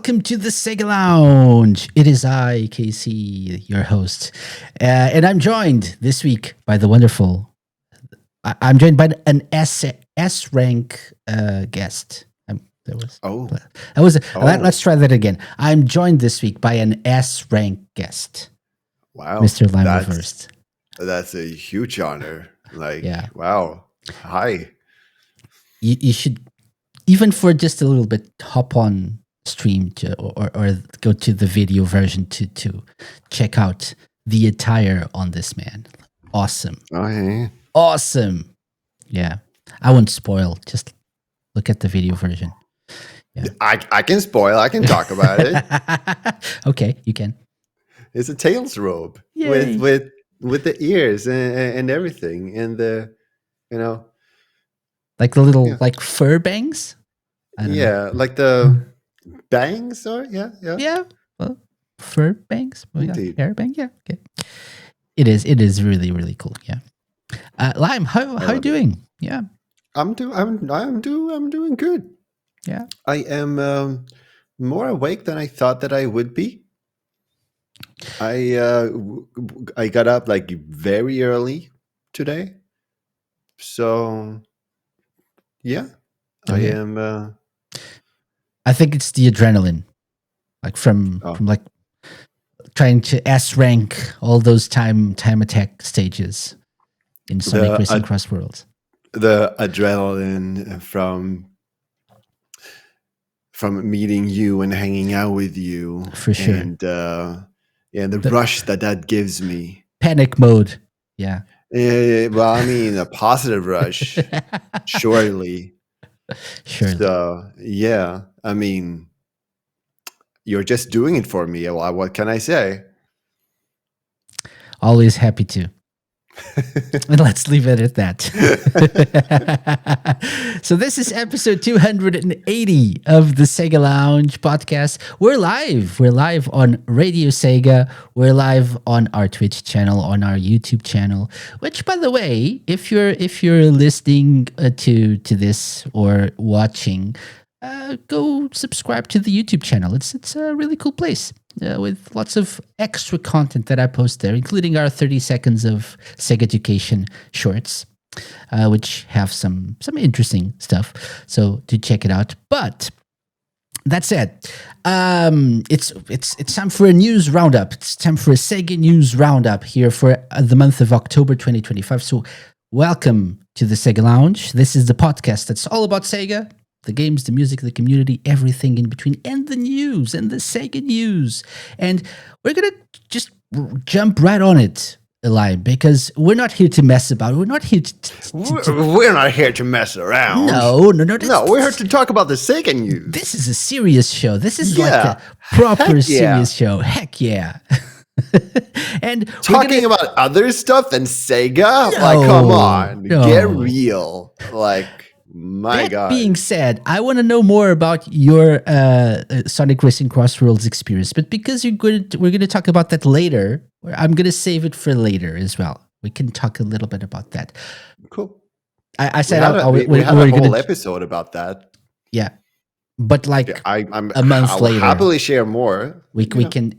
welcome to the SEGA Lounge. It is I, Casey, your host, and I'm joined this week by the wonderful. I'm joined by an S rank guest. Let's try that again. I'm joined this week by an S rank guest. Wow, Mr. Lime Reversed. That's a huge honor. Yeah. Wow. Hi. You should, even for just a little bit, hop on stream or go to the video version to check out the attire on this man. Awesome. Okay. Awesome. Yeah. I won't spoil. Just look at the video version. Yeah. I can spoil. I can talk about it. Okay, you can. It's a tails robe. Yay. with the ears and everything, and like the little like fur bangs. Yeah, like the bangs, or yeah. Well, fur bangs. Well, indeed. Hair bang. Yeah. Okay. It is really, really cool. Yeah. Lime, how you doing? Yeah. I'm doing good. Yeah. I am more awake than I thought that I would be. I got up like very early today, so yeah, I am. I think it's the adrenaline, like from like trying to S rank all those time attack stages in Sonic Racing Cross Worlds. The adrenaline from meeting you and hanging out with you, for sure, and the rush that gives me. Panic mode, yeah. Well, I mean, a positive rush, surely. Sure. So yeah, I mean, you're just doing it for me. What can I say? Always happy to. And let's leave it at that. So this is episode 280 of the SEGA Lounge podcast. We're live. We're live on RadioSEGA. We're live on our Twitch channel, on our YouTube channel. Which, by the way, if you're listening to this or watching, go subscribe to the YouTube channel. It's a really cool place. With lots of extra content that I post there, including our 30 seconds of SEGA Education shorts, which have some interesting stuff. So do check it out. But that said, it's time for a news roundup. It's time for a SEGA news roundup here for the month of October 2025. So welcome to the SEGA Lounge. This is the podcast that's all about SEGA. The games, the music, the community, everything in between, and the news, and the SEGA news. And we're going to just jump right on it, Eli, because we're not here to mess about. We're not here we're not here to mess around. No. We're here to talk about the SEGA news. This is a serious show. This is like a proper serious show. Heck yeah. And talking about other stuff than SEGA? Like, come on. Get real. Like... My God. That being said, I want to know more about your Sonic Racing Cross Worlds experience. But because we're going to talk about that later, I'm going to save it for later as well. We can talk a little bit about that. Cool. I said we had a whole episode about that. Yeah, but like I'm a month later, happily share more. We can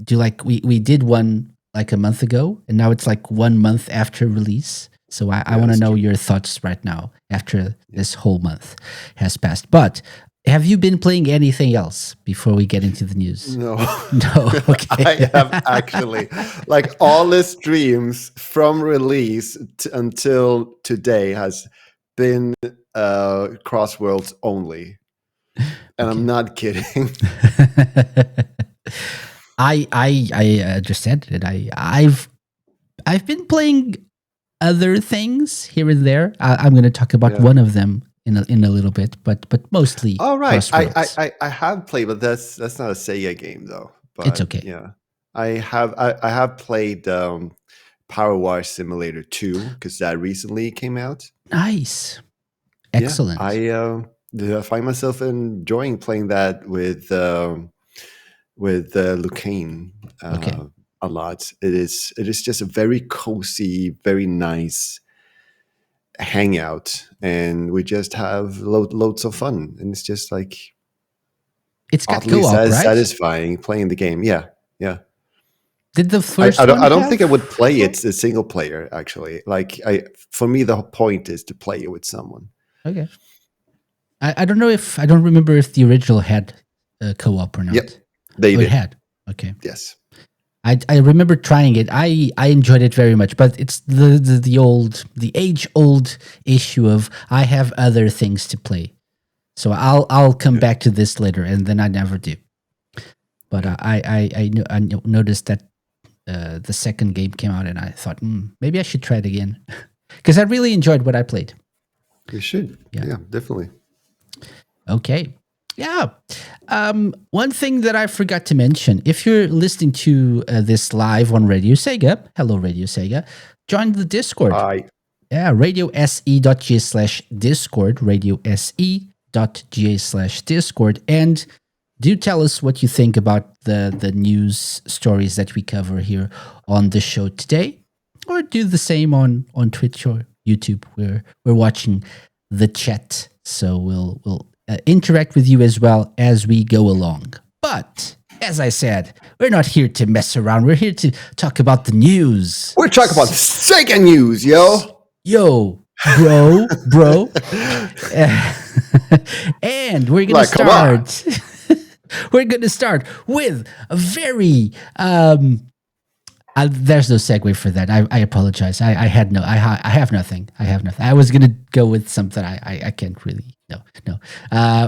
do like we did one like a month ago, and now it's like 1 month after release. So I want to know your thoughts right now after this whole month has passed. But have you been playing anything else before we get into the news? No. Okay. I have actually, like all the streams from release until today has been Cross Worlds only. And I'm not kidding. I just said it. I've been playing other things here and there. I'm going to talk about one of them in a little bit, but mostly. Oh right, I have played, but that's not a SEGA game though. But, it's okay. Yeah, I have played Power Wash Simulator 2 because that recently came out. Nice, excellent. Yeah, I find myself enjoying playing that with Lucane. A lot. It is just a very cozy, very nice hangout, and we just have loads of fun. And it's just like It's got oddly co-op, right? satisfying playing the game. Yeah, yeah. Did the first one I don't have think I would play co-op? it a single player. Actually, like for me, the whole point is to play it with someone. Okay. I don't know if I don't remember if the original had co-op or Yep, not. they Oh, it did. had. Okay. Yes. I remember trying it. I enjoyed it very much, but it's the age old issue of I have other things to play. So I'll come Yeah. back to this later, and then I never do. But I noticed that the second game came out, and I thought maybe I should try it again because I really enjoyed what I played. You should. Yeah. Yeah, definitely. Okay. Yeah. One thing that I forgot to mention, if you're listening to this live on Radio Sega, hello Radio Sega, join the Discord. Yeah, radiose.ga/discord, radiose.ga/discord, and do tell us what you think about the news stories that we cover here on the show today, or do the same on Twitch or YouTube. We're watching the chat, so we'll interact with you as well as we go along. But as I said, we're not here to mess around. We're here to talk about the news. We're talking about Sega news, yo. Yo, bro. And we're gonna Like, come on. start. We're gonna start with a very there's no segue for that. I apologize. I have nothing. I was gonna go with something I can't really. No.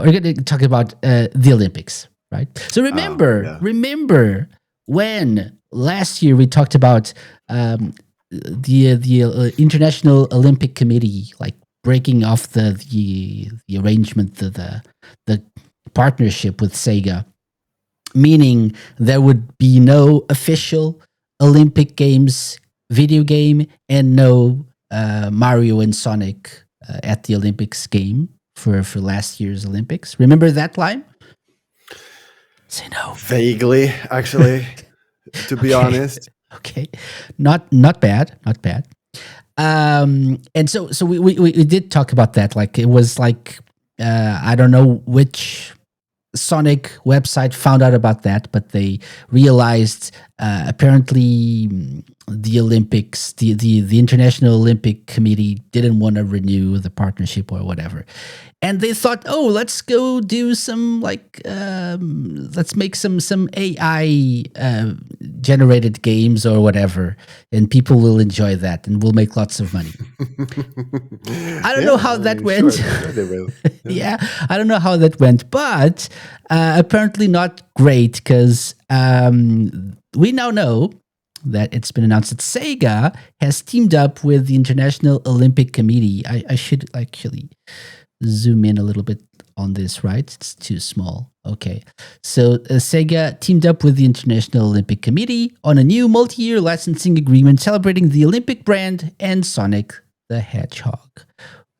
We're gonna talk about the Olympics, right? So remember when last year we talked about the International Olympic Committee like breaking off the arrangement, the partnership with Sega, meaning there would be no official Olympic Games video game and no Mario and Sonic at the Olympics game for last year's Olympics. Remember that line? Say no. Vaguely, actually, to be honest. Okay, not bad. And so we did talk about that. Like it was like I don't know which Sonic website found out about that, but they realized apparently the Olympics, the International Olympic Committee didn't want to renew the partnership or whatever. And they thought, oh, let's go do some let's make some AI generated games or whatever, and people will enjoy that, and we'll make lots of money. I don't know how that went. Sure they will. Yeah, I don't know how that went, but apparently not great because we now know that it's been announced that Sega has teamed up with the International Olympic Committee. I should actually zoom in a little bit on this, right? It's too small. Okay. So Sega teamed up with the International Olympic Committee on a new multi-year licensing agreement celebrating the Olympic brand and Sonic the Hedgehog.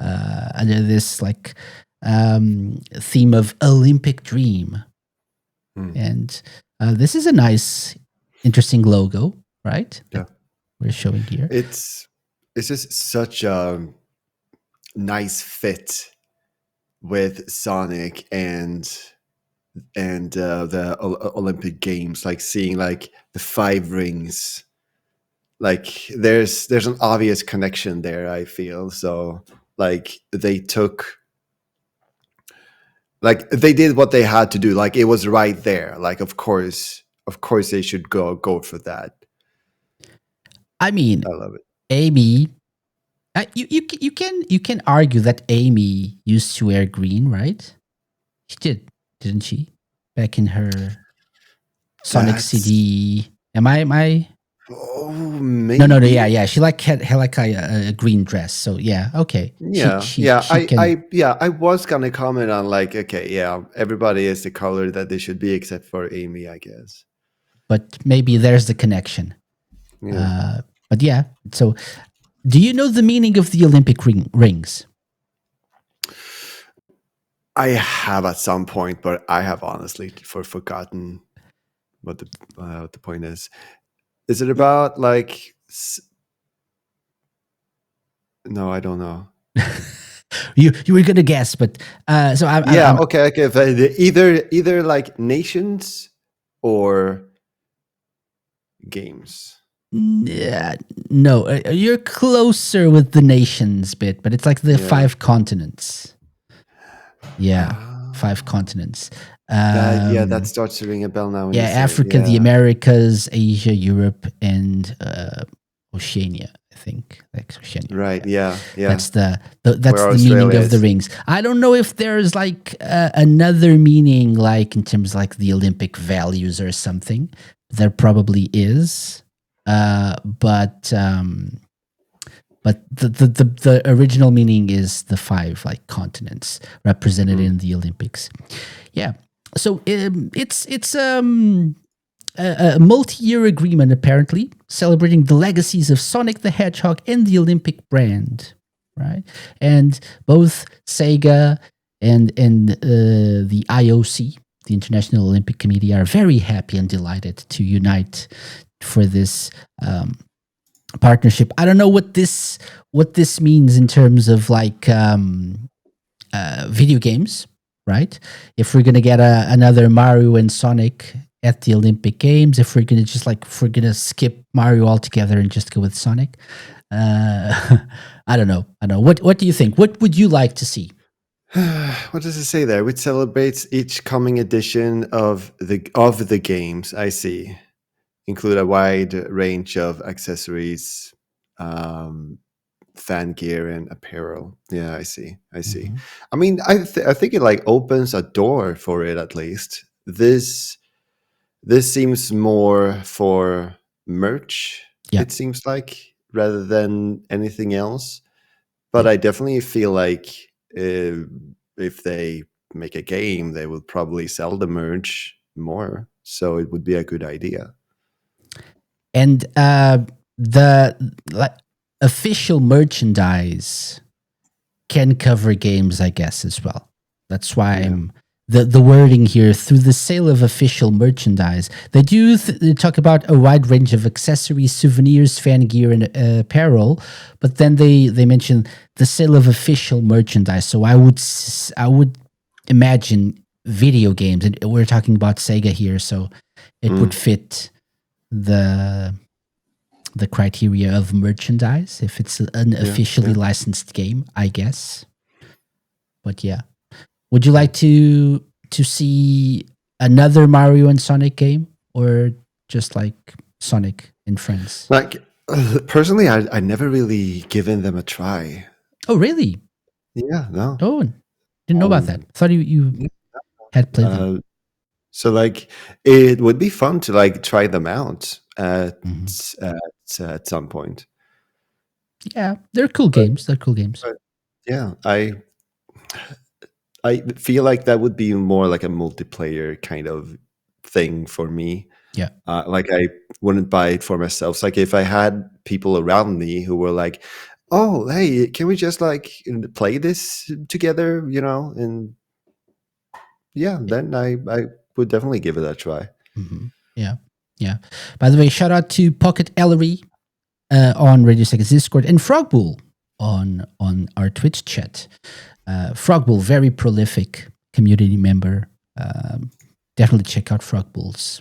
Under this like theme of Olympic Dream. And this is a nice, interesting logo, right? Yeah. We're showing here. It's just such a nice fit with Sonic and the Olympic Games, like seeing like the 5 rings, like there's an obvious connection there, I feel. So like they did what they had to do, like it was right there, like of course they should go for that. I mean, I love it. Amy, you can argue that Amy used to wear green, right? She didn't she? Back in her Sonic CD. Am I? Oh, maybe. No. Yeah. She had like a green dress. So yeah, okay. I was gonna comment on like, okay, yeah, everybody is the color that they should be except for Amy, I guess. But maybe there's the connection. Yeah. But yeah, so do you know the meaning of the Olympic rings? I have at some point, but I have honestly forgotten what the point is. Is it about like? No, I don't know. You were gonna guess, but so Yeah, I'm okay, okay. Either like nations or games. yeah, no, you're closer with the nations bit, but it's like the Yeah. 5 continents. Yeah, Ah, 5 continents. yeah, that starts to ring a bell now when Yeah, you say it. Africa, the Yeah. Americas, Asia, Europe, and Oceania. I think like Oceania. Right. Yeah, Yeah. Yeah. that's that's Where the meaning Australia of the is. rings. I don't know if there's like another meaning, like in terms of like the Olympic values or something. There probably is, but the original meaning is the 5 continents represented Mm. in the Olympics. Yeah. So it's a multi-year agreement apparently celebrating the legacies of Sonic the Hedgehog and the Olympic brand, right? And both Sega and the IOC, the International Olympic Committee, are very happy and delighted to unite for this partnership. I don't know what this means in terms of like video games, right? If we're gonna get another Mario and Sonic at the Olympic Games, if we're gonna just like if we're gonna skip Mario altogether and just go with Sonic, I don't know. I don't know. What do you think? What would you like to see? What does it say there? Which celebrates each coming edition of the games. I see. Include a wide range of accessories, um, fan gear, and apparel. Yeah, I see. I see. Mm-hmm. I mean, I think it like opens a door for it at least. This seems more for merch. Yeah, It seems like rather than anything else. But yeah. I definitely feel like uh, if they make a game, they will probably sell the merch more. So it would be a good idea. And the like official merchandise can cover games, I guess, as well. That's why Yeah. I'm the wording here through the sale of official merchandise. They do they talk about a wide range of accessories, souvenirs, fan gear, and apparel, but then they mention the sale of official merchandise. So I would imagine video games, and we're talking about Sega here, so it would Mm, fit the the criteria of merchandise if it's an yeah. officially Yeah. licensed game, I guess. But yeah, would you Mm. like to see another Mario and Sonic game, or just like Sonic and Friends? Like personally, I never really given them a try. Oh, really? Yeah. No. Oh, didn't know about that. Um, Thought you yeah, had played them. uh, so like it would be fun to like try them out Mhm. at some point. Yeah, they're cool But, games. They're cool games. but yeah, I feel like that would be more like a multiplayer kind of thing for me. Yeah. Like I wouldn't buy it for myself. It's like if I had people around me who were like, "Oh, hey, can we just like play this together?" And yeah, then I would definitely give it a try. Hmm. Yeah. Yeah. By the way, shout out to Pocket Ellery on RadioSEGA's Discord and Frogbull on our Twitch chat. Frogbull, very prolific community member. Definitely check out Frogbull's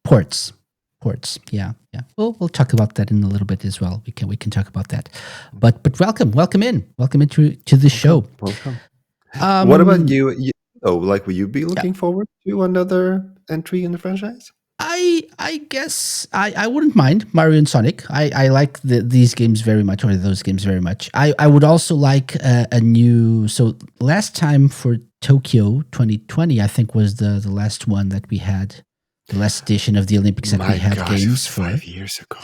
ports. Ports, yeah, yeah. We'll talk about that in a little bit as well. We can talk about that. But welcome into the show. Welcome. Um, What about you? Like, will you be yeah, looking forward to another entry in the franchise? I guess I wouldn't mind Mario and Sonic. I like these games very much, or those games very much. I would also like a new. So last time for Tokyo 2020, I think was the last one that we had, the last edition of the Olympics that we My had gosh, it games was for. 5 years ago.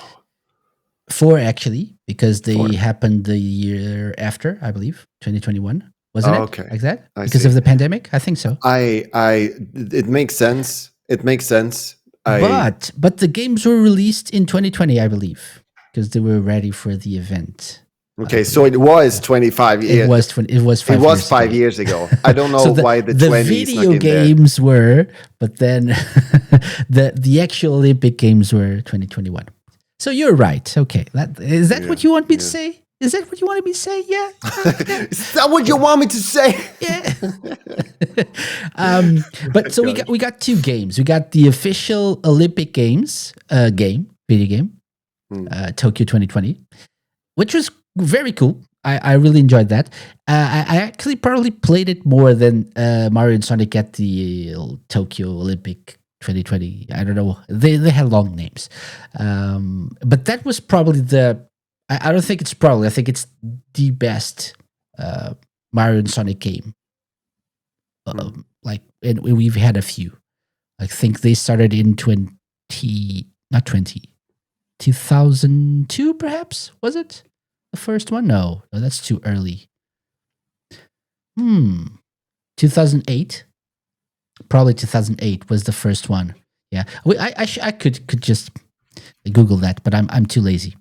Four actually, because they 4. happened the year after, I believe, 2021, wasn't Oh, it? okay. Like that, I because see. of the pandemic. I think so. It makes sense. It makes sense. But the games were released in 2020, I believe, because they were ready for the event. Okay, so it was 25 It years. was it was 5 It was years 5 ago. years ago. I don't know So why the 20 is not video in there. games were, but then the actual Olympic games were 2021. So you're right. Okay, that is that Yeah, what you want me to yeah. say? Is that what you wanted me to say? Yeah. Is that what you want me to say? Yeah. But so we got two games. We got the official Olympic Games video game, Tokyo 2020, which was very cool. I really enjoyed that. I actually probably played it more than Mario and Sonic at the Tokyo Olympic 2020. I don't know. They had long names, but that was probably I don't think it's probably. I think it's the best Mario and Sonic game. And we've had a few. I think they started in 2002 perhaps, was it? The first one? No, that's too early. 2008? Probably 2008 was the first one. Yeah. I could just Google that, but I'm too lazy.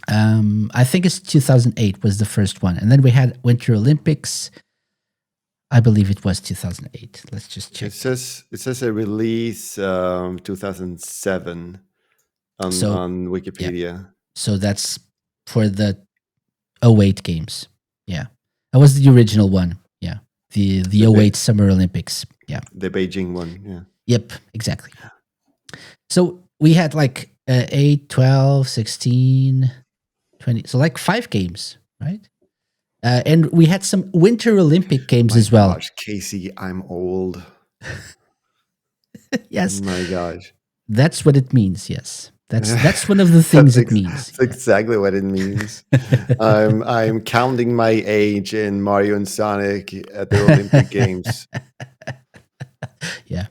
I think it's 2008 was the first one. And then we had Winter Olympics. I believe it was 2008. Let's just check. It says a release 2007 on Wikipedia. Yeah. So that's for the 08 games. Yeah. That was the original one. Yeah. The 08 Summer Olympics. Yeah. The Beijing one. Yeah. Yep, exactly. So we had like 8, 12, 16, 20. So like 5 games, right? And we had some Winter Olympic games as well. Gosh, Casey, I'm old. Yes. My gosh. That's what it means, yes. That's one of the things it means. That's exactly what it means. I'm counting my age in Mario and Sonic at the Olympic Games. Yeah.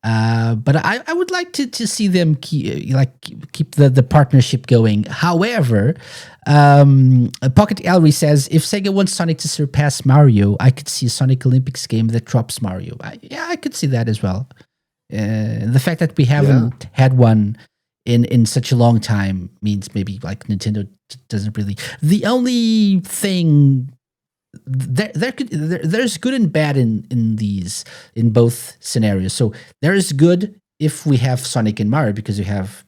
But I would like to see them keep the partnership going. However, Pocket Ellery says, if Sega wants Sonic to surpass Mario, I could see a Sonic Olympics game that drops Mario. I could see that as well. The fact that we haven't had one in such a long time means maybe like Nintendo doesn't really. The only thing there's good and bad in both scenarios. So there is good if we have Sonic and Mario because you have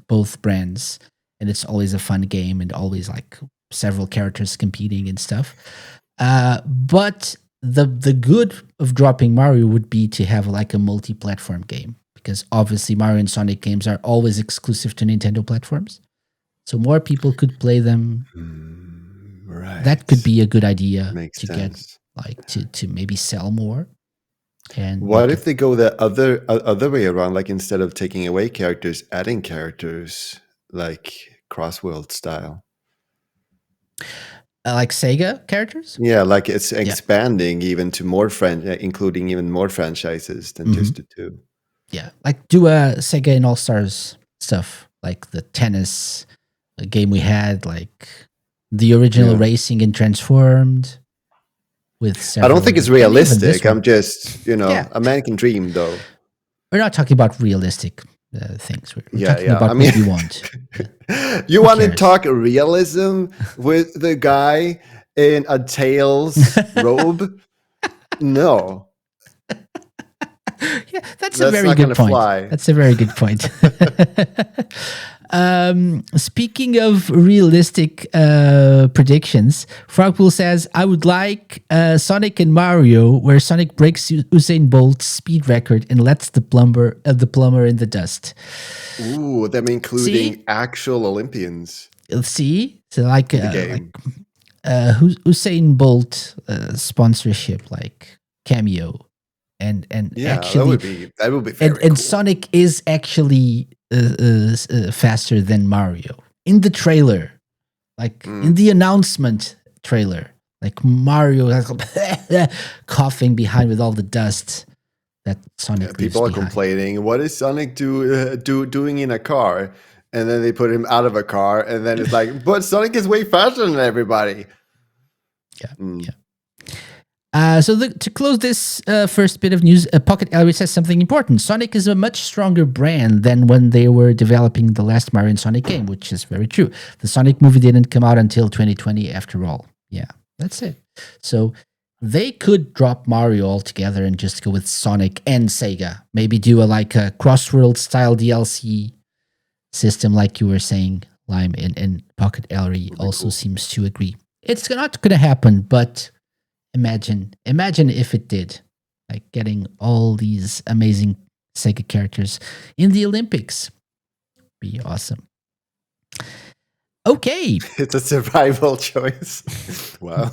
both brands and it's always a fun game and always like several characters competing and stuff. But the good of dropping Mario would be to have like a multi-platform game because obviously Mario and Sonic games are always exclusive to Nintendo platforms. So more people could play them. Right. That could be a good idea. Makes to sense. Get like to maybe sell more. And what if they go the other way around? Like instead of taking away characters, adding characters, like Crossworld style. Like Sega characters? Yeah, like it's expanding even to more including even more franchises than just the 2. Yeah, like do a Sega and All Stars stuff, like the tennis game we had, like the original Racing and Transformed. With I don't think it's realistic. I'm just, a man can dream, though. We're not talking about realistic things. We're talking about what we want. You want to talk realism with the guy in a Tails robe? No. Yeah, that's a very good point. That's a very good point. Speaking of realistic predictions, Frogpool says, I would like Sonic and Mario where Sonic breaks Usain Bolt's speed record and lets the plumber in the dust. Ooh, them including actual Olympians. See? So like Usain Bolt sponsorship, like cameo. And actually, that would be very cool. And Sonic is actually faster than Mario in the trailer, like in the announcement trailer, like Mario coughing behind with all the dust that Sonic. People are complaining. What is Sonic doing in a car? And then they put him out of a car, and then it's like, but Sonic is way faster than everybody. Yeah. So to close this first bit of news, Pocket Ellery says something important. Sonic is a much stronger brand than when they were developing the last Mario and Sonic game, which is very true. The Sonic movie didn't come out until 2020 after all. Yeah, that's it. So they could drop Mario altogether and just go with Sonic and Sega. Maybe do a Crossworld style DLC system like you were saying, Lime and Pocket Ellery Would be also cool. seems to agree. It's not going to happen, but imagine if it did, like getting all these amazing Sega characters in the Olympics. Be awesome. Okay, It's a survival choice. Wow.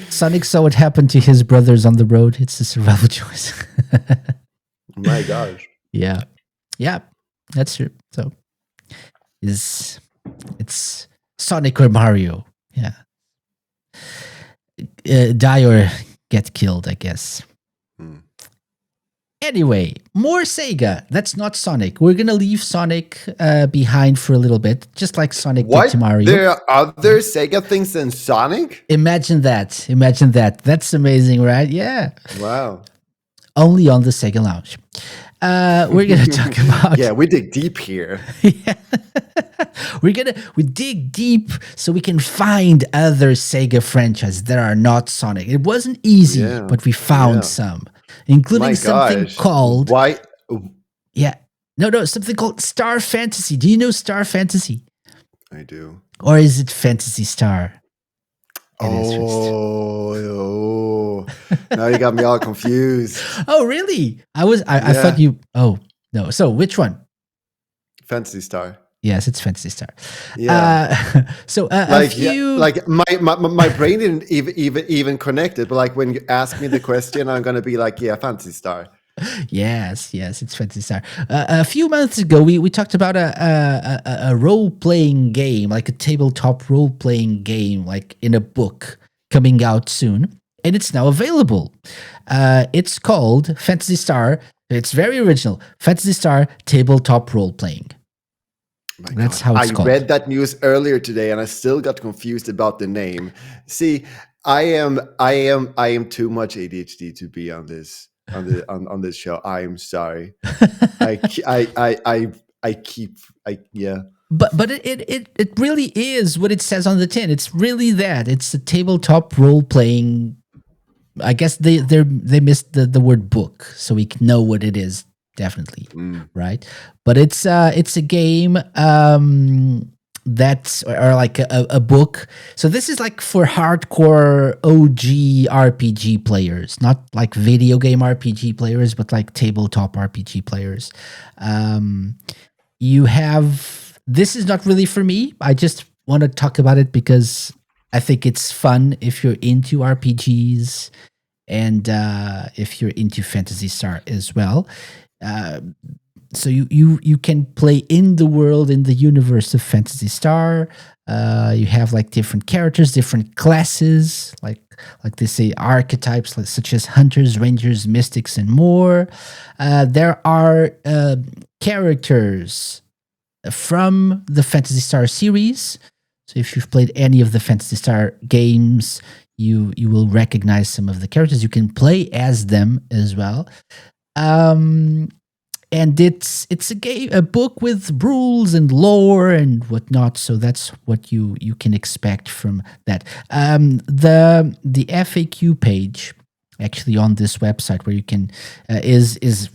Sonic saw what happened to his brothers on the road. It's a survival choice. My gosh. Yeah, that's true. So, it's Sonic or Mario? Yeah, die or get killed, I guess. Hmm. Anyway, more Sega. That's not Sonic. We're gonna leave Sonic behind for a little bit, just like Sonic did What? to Mario. There are other Sega things than Sonic? Imagine that. Imagine that. That's amazing, right? Yeah. Wow. Only on the Sega Lounge. We're gonna talk about. Yeah, we dig deep here. Yeah. we dig deep so we can find other Sega franchises that are not Sonic. It wasn't easy, Yeah, but we found yeah. some, including My something gosh. called Why? something called Star Fantasy. Do you know Star Fantasy? I do. Or is it Fantasy Star? Oh, now you got me all confused. Oh, really? I thought you. Oh no. So which one? Fantasy Star. Yes, it's Fantasy Star. Yeah. So Like, a few. like my brain didn't even connect it, but like when you ask me the question, I'm gonna be like, yeah, Fantasy Star. Yes, it's Fantasy Star. A few months ago, we talked about a role playing game, like a tabletop role playing game, like in a book coming out soon, and it's now available. It's called Fantasy Star. It's very original. Fantasy Star Tabletop Role Playing. My That's God. how it's called. I read that news earlier today, and I still got confused about the name. See, I am too much ADHD to be on this on this show. I am sorry. Yeah. But it really is what it says on the tin. It's really that. It's a tabletop role playing. I guess they missed the word book, so we can know what it is. Definitely, right? But it's a game that's or like a book. So this is like for hardcore OG RPG players, not like video game RPG players, but like tabletop RPG players. You have this is not really for me. I just want to talk about it because I think it's fun if you're into RPGs and if you're into Fantasy Star as well. So you can play in the world, in the universe of Fantasy Star. You have like different characters, different classes, like they say archetypes, like, such as hunters, rangers, mystics, and more. There are characters from the Fantasy Star series. So if you've played any of the Fantasy Star games, you will recognize some of the characters. You can play as them as well. And it's a book with rules and lore and whatnot. So that's what you can expect from that. The FAQ page actually on this website where you can is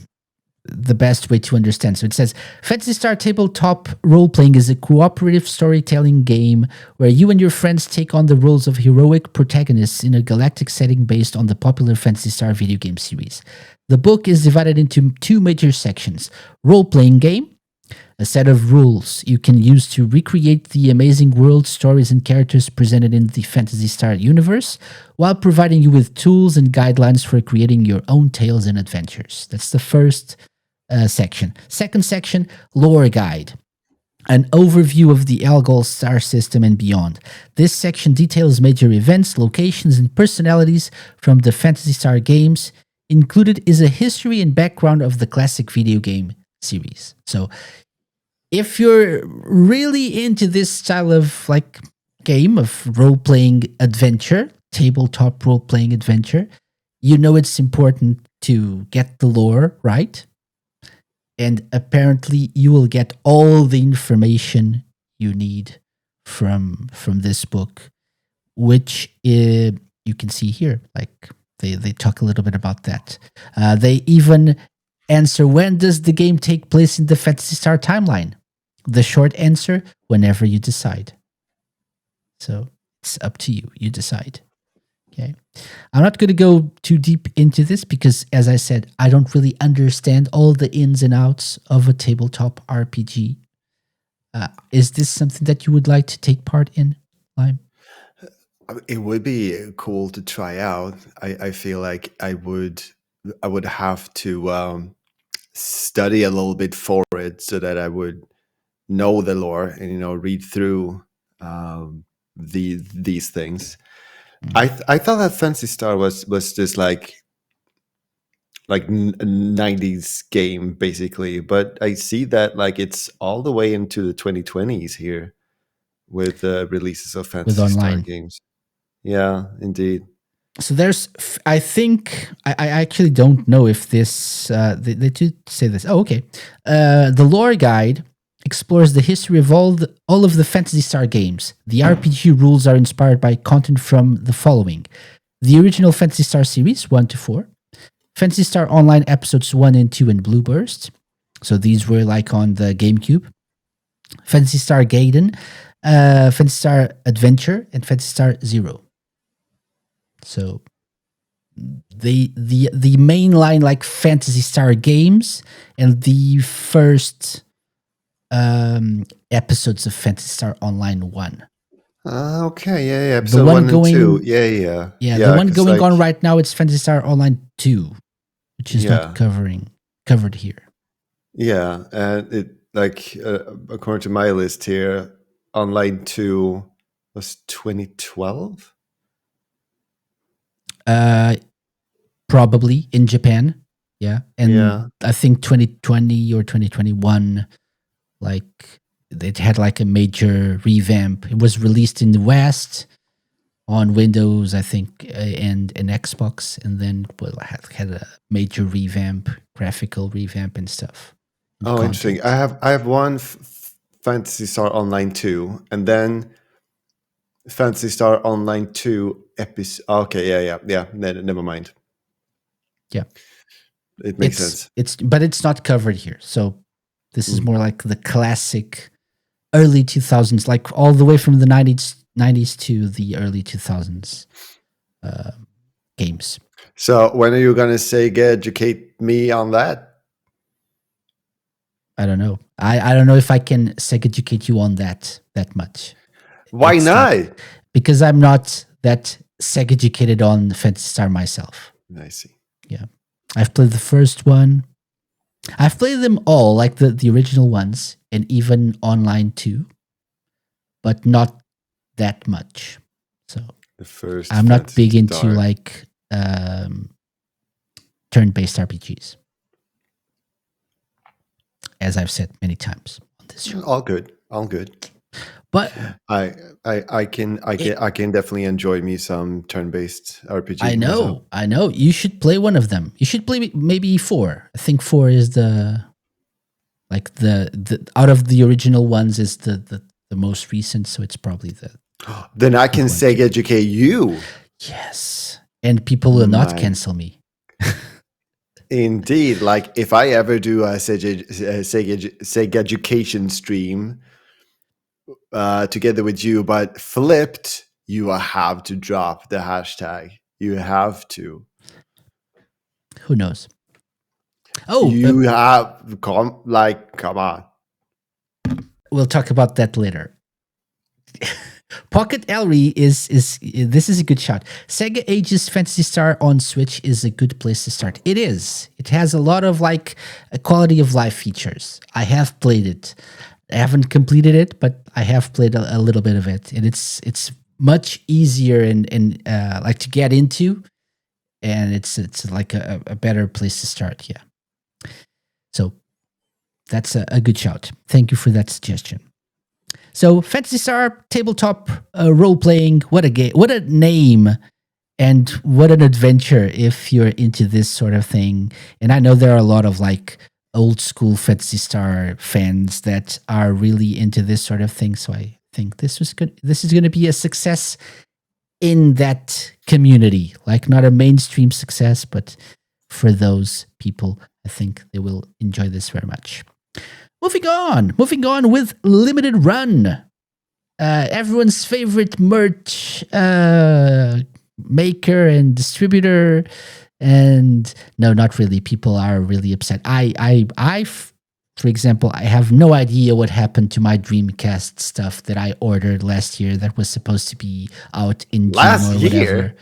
the best way to understand. So it says Fantasy Star Tabletop Role Playing is a cooperative storytelling game where you and your friends take on the roles of heroic protagonists in a galactic setting based on the popular Fantasy Star video game series. The book is divided into two major sections: role-playing game, a set of rules you can use to recreate the amazing world, stories, and characters presented in the Fantasy Star universe, while providing you with tools and guidelines for creating your own tales and adventures. That's the first section. Second section, lore guide. An overview of the Algol star system and beyond. This section details major events, locations, and personalities from the Fantasy Star games. Included is a history and background of the classic video game series. So if you're really into this style of like game of role-playing adventure, tabletop role-playing adventure, you know it's important to get the lore right. And apparently you will get all the information you need from this book, which you can see here. Like they talk a little bit about that. They even answer, when does the game take place in the Fantasy Star timeline? the short answer whenever you decide. So it's up to you. You decide. Okay. I'm not going to go too deep into this because, as I said, I don't really understand all the ins and outs of a tabletop RPG. Is this something that you would like to take part in, Lime? It would be cool to try out. I feel like I would have to study a little bit for it so that I would know the lore and read through these things. I thought that Fantasy Star was this like 90s game basically, but I see that like it's all the way into the 2020s here with releases of With Fantasy Star online. games. Yeah, indeed. So there's, I think, I actually don't know if this, they do say this. Oh, okay. The lore guide explores the history of all of the Phantasy Star games. The RPG rules are inspired by content from the following: the original Phantasy Star series 1 to 4, Phantasy Star Online episodes 1 and 2 in Blue Burst. So these were like on the GameCube. Phantasy Star Gaiden, Phantasy Star Adventure, and Phantasy Star Zero. So the mainline like Phantasy Star games and the first episodes of Phantasy Star Online 1. Okay, yeah. Episode The one 1 going, and 2. Yeah. the one 'Cause, going like, on right now, it's Phantasy Star Online 2, which is not covered here. Yeah, and it like according to my list here, Online 2 was 2012. Probably in Japan, yeah, and Yeah. I think 2020 or 2021, like it had like a major revamp. It was released in the West on Windows, I think, and Xbox, and then had a major revamp, graphical revamp and stuff. And Oh, interesting. content. I have one Fantasy Star Online 2, and then Fantasy Star Online 2 episode. Okay, yeah. Never mind. Yeah, It makes sense. but it's not covered here. So this is more like the classic early 2000s, like all the way from the 90s to the early 2000s games. So when are you gonna SEGA educate me on that? I don't know. I don't know if I can educate you on that much. Why It's not? Because I'm not that educated on Phantasy Star myself. I see. Yeah. I've played the first one. I've played them all, like the original ones, and even online too, but not that much. So The first. I'm not big Fantasy into Star. like turn-based RPGs, as I've said many times on this show. All good. But I can definitely enjoy me some turn-based RPG. I myself. know. You should play one of them. You should play maybe 4. I think 4 is the out of the original ones is the most recent. So it's probably the. Then I can SEGA educate you. Yes, and people will not cancel me. Indeed, like if I ever do a Sega education stream together with you, but flipped, you have to drop the hashtag. You have to. Who knows? Oh, you have come on. We'll talk about that later. Pocket Ellery is this is a good shot. Sega Ages Phantasy Star on Switch is a good place to start. It is. It has a lot of like a quality of life features. I have played it. I haven't completed it, but I have played a little bit of it, and it's much easier and like to get into, and it's like a better place to start. Yeah. So that's a good shout. Thank you for that suggestion. So Phantasy Star tabletop role playing, what a game, what a name, and what an adventure if you're into this sort of thing. And I know there are a lot of like old school Phantasy Star fans that are really into this sort of thing. So I think this was good. This is going to be a success in that community, like not a mainstream success, but for those people, I think they will enjoy this very much. Moving on with Limited Run. Everyone's favorite merch maker and distributor. And no, not really. People are really upset. For example, I have no idea what happened to my Dreamcast stuff that I ordered last year that was supposed to be out in Last June or whatever. year?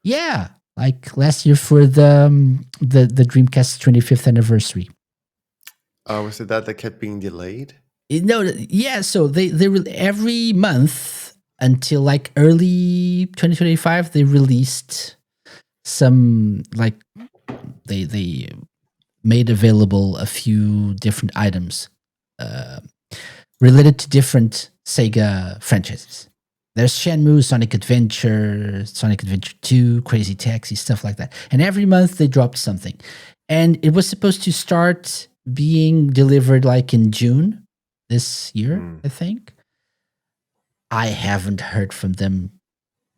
Yeah, like last year for the Dreamcast 25th anniversary. Was it that kept being delayed? No, yeah. So they every month until like early 2025 they released some like they made available a few different items related to different Sega franchises. There's Shenmue, Sonic Adventure 2, Crazy Taxi, stuff like that. And every month they dropped something. And it was supposed to start being delivered like in June this year, I think. I haven't heard from them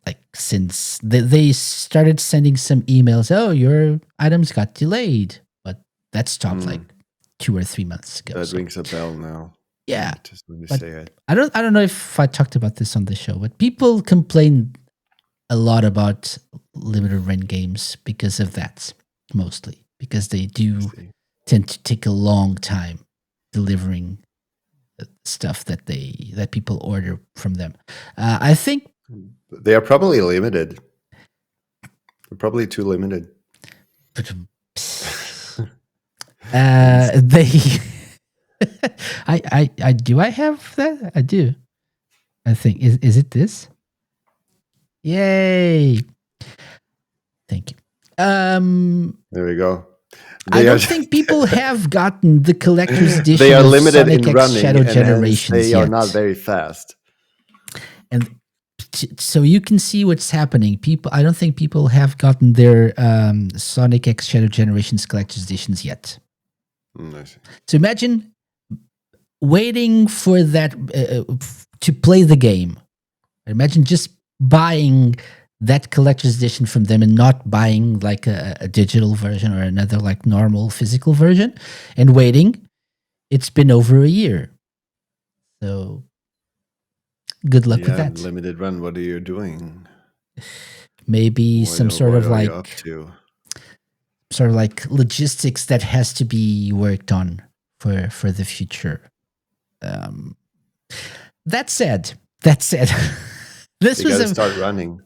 like since they started sending some emails. Oh, your items got delayed, but that stopped like 2 or 3 months ago. That rings a bell now. Yeah, Just when you but say it. I don't know if I talked about this on the show, but people complain a lot about limited run games because of that, mostly because they do tend to take a long time delivering stuff that people order from them. I think they are probably limited. They're probably too limited. They I do I have that? I do. I think is it this? Yay. Thank you. There we go. I don't think people have gotten the collector's edition. They are of limited Sonic in X running, Shadow and Generations they are yet. not very fast. And so you can see what's happening. I don't think people have gotten their Sonic X Shadow Generations collector's editions yet. I see. So imagine waiting for that to play the game. Imagine just buying that collector's edition from them and not buying like a digital version or another like normal physical version and waiting. It's been over a year. So good luck with that. Limited run, what are you doing? Maybe some sort of like up to? Sort of like logistics that has to be worked on for the future. That said, this You was gotta start running.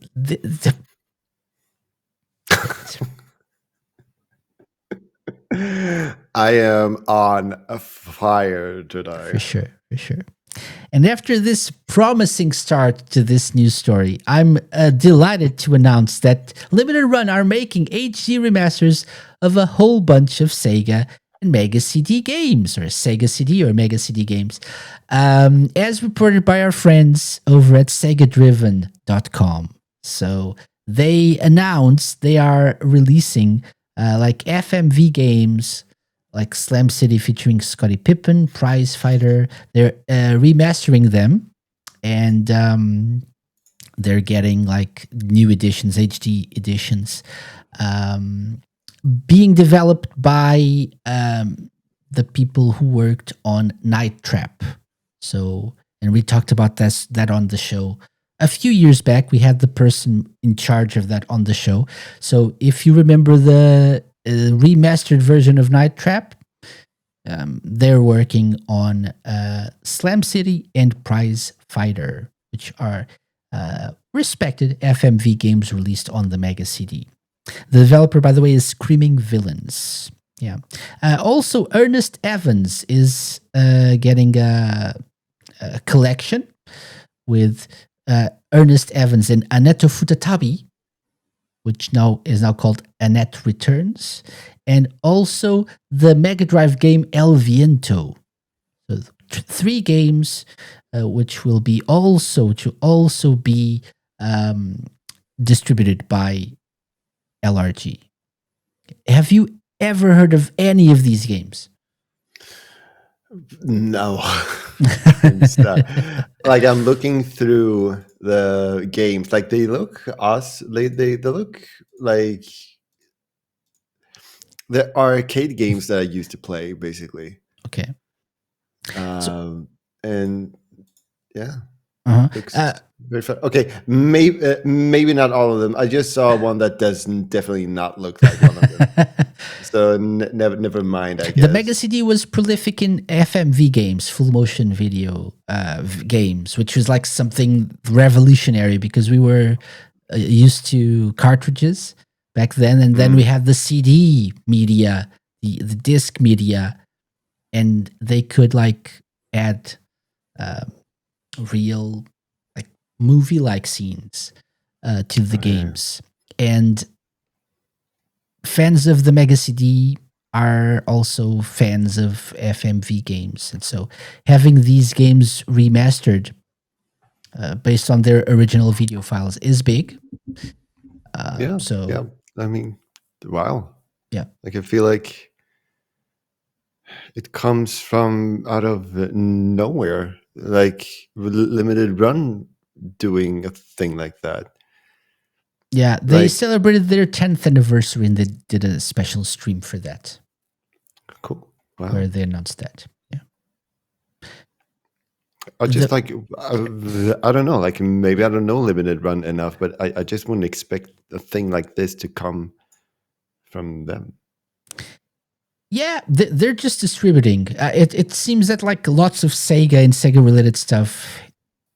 I am on a fire today. For sure. And after this promising start to this news story, I'm delighted to announce that Limited Run are making HD remasters of a whole bunch of Sega and Mega CD games, or Sega CD or Mega CD games, as reported by our friends over at SegaDriven.com. So they announced they are releasing like FMV games, like Slam City featuring Scottie Pippen, Prize Fighter. They're remastering them, and they're getting like new editions, HD editions, being developed by the people who worked on Night Trap. So, and we talked about that on the show a few years back. We had the person in charge of that on the show. So if you remember the remastered version of Night Trap, they're working on Slam City and Prize Fighter, which are respected FMV games released on the Mega CD. The developer, by the way, is Screaming Villains. Yeah. Also, Ernest Evans is getting a collection with Ernest Evans and Annetto Futatabi, which is now called Annette Returns, and also the Mega Drive game El Viento. So 3 games which will be also be distributed by LRG. Have you ever heard of any of these games? No. Like I'm looking through the games, like they look they look like the arcade games that I used to play, basically. Okay. So, And yeah, uh-huh. looks very fun. Okay, maybe not all of them. I just saw one that doesn't definitely not look like one of them. So never mind, I The Mega guess. CD was prolific in FMV games, full motion video games, which was like something revolutionary because we were used to cartridges back then, and then we had the CD media, the disc media, and they could like add real like movie like scenes to the games. And fans of the Mega CD are also fans of FMV games. And so having these games remastered based on their original video files is big. Yeah, So, yeah. I mean, wow. yeah. Like I feel like it comes from out of nowhere. Like limited run doing a thing like that. Yeah, they Like celebrated their 10th anniversary and they did a special stream for that cool. Wow. where they announced that. Yeah. I just like I don't know. Like maybe I don't know limited run enough, but I just wouldn't expect a thing like this to come from them. Yeah, they're just distributing. It seems that like lots of Sega and Sega related stuff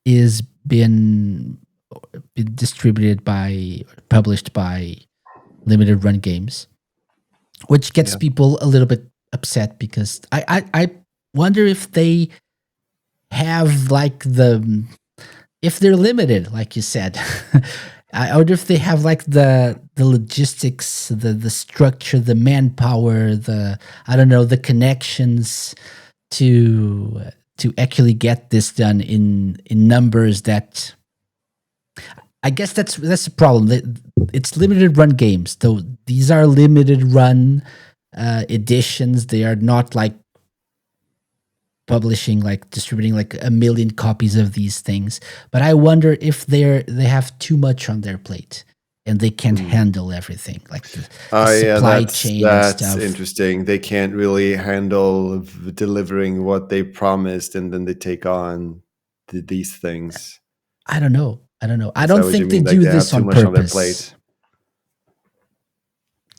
is been distributed by, published by limited run games, which gets people a little bit upset because I wonder if they have like if they're limited, like you said. I wonder if they have like the logistics, the structure, the manpower, the connections to actually get this done in numbers that. I guess that's the problem. It's limited run games, though. These are limited run editions. They are not like publishing, like distributing like a million copies of these things. But I wonder if they have too much on their plate and they can't handle everything, like the supply chain and stuff. That's interesting. They can't really handle delivering what they promised, and then they take on these things. I don't know. I Is don't that what you think they mean? Like do they this have too on much on their purpose. plate.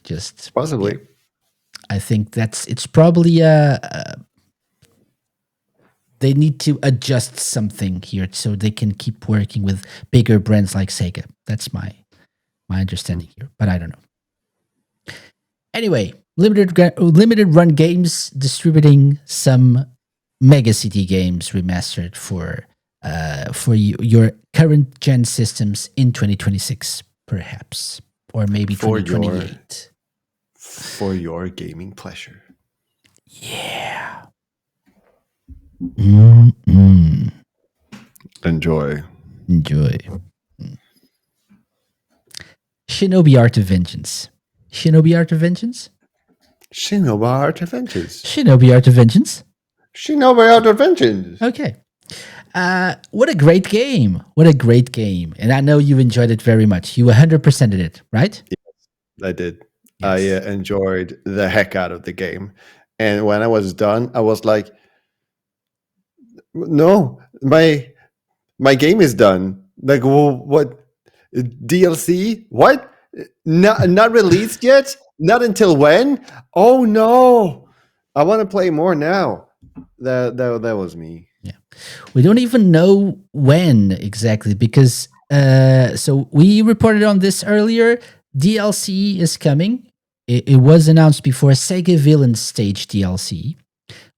Just Possibly. yeah. I think it's probably they need to adjust something here so they can keep working with bigger brands like Sega. That's my understanding here, but I don't know. Anyway, limited run games distributing some Mega CD games remastered for your current gen systems in 2026, perhaps, or maybe 2028. For your gaming pleasure. Yeah. Mm-mm. Enjoy. Shinobi Art of Vengeance. Shinobi Art of Vengeance? Shinobi Art of Vengeance. Shinobi Art of Vengeance. Shinobi Art of Vengeance. Okay. What a great game. And I know you enjoyed it very much. You 100%ed it, right? Yes, I did. Yes. I enjoyed the heck out of the game. And when I was done, I was like, no, my game is done. Like, well, what? DLC? What? Not released yet? Not until when? Oh no! I want to play more now. That was me. Yeah, we don't even know when exactly because so we reported on this earlier. DLC is coming. It was announced before Sega Villain Stage DLC.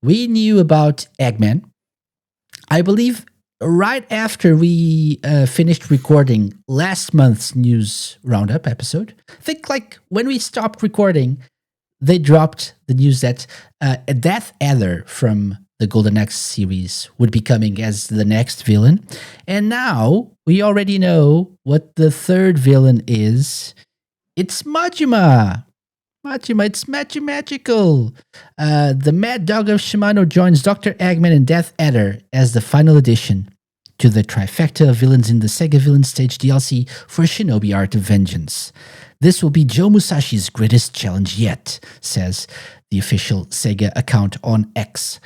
We knew about Eggman. I believe right after we finished recording last month's news roundup episode. I think like when we stopped recording, they dropped the news that a Death Adder from the Golden Axe series would be coming as the next villain. And now we already know what the third villain is. It's Majima. It's magical. The Mad Dog of Shimano joins Dr. Eggman and Death Adder as the final addition to the trifecta of villains in the Sega Villain Stage DLC for Shinobi Art of Vengeance. This will be Joe Musashi's greatest challenge yet, says the official Sega account on X.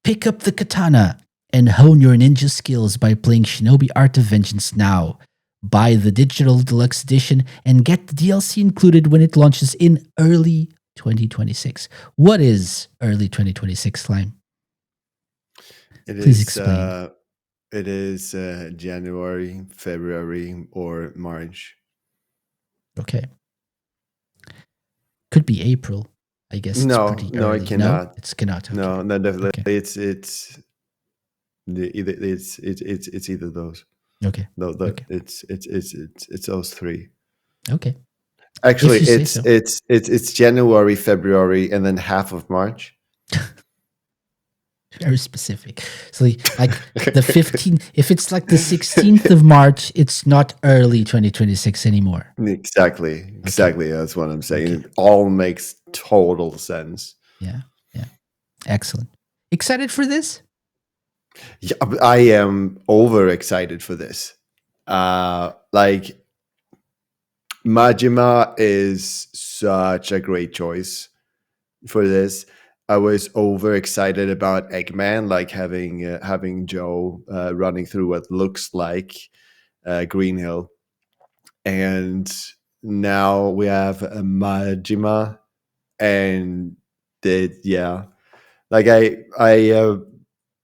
Pick up the katana and hone your ninja skills by playing Shinobi Art of Vengeance now. Buy the digital deluxe edition and get the DLC included when it launches in early 2026. What is early 2026, Slime? Please explain. It is January, February, or March. Okay. Could be April. I guess it's pretty early. It cannot. No, it cannot. Okay. No, definitely. Okay. It's either those. Okay. No, Okay. it's those three. Okay. Actually, If you say so. it's January, February, and then half of March. Very specific. So like the 15th, if it's like the 16th of March, it's not early 2026 anymore. Exactly. That's what I'm saying. Okay. It all makes total sense. Yeah. Excellent. Excited for this? Yeah, I am overexcited for this. Like Majima is such a great choice for this. I was overexcited about Eggman, like having Joe running through what looks like Green Hill, and now we have a Majima, and like I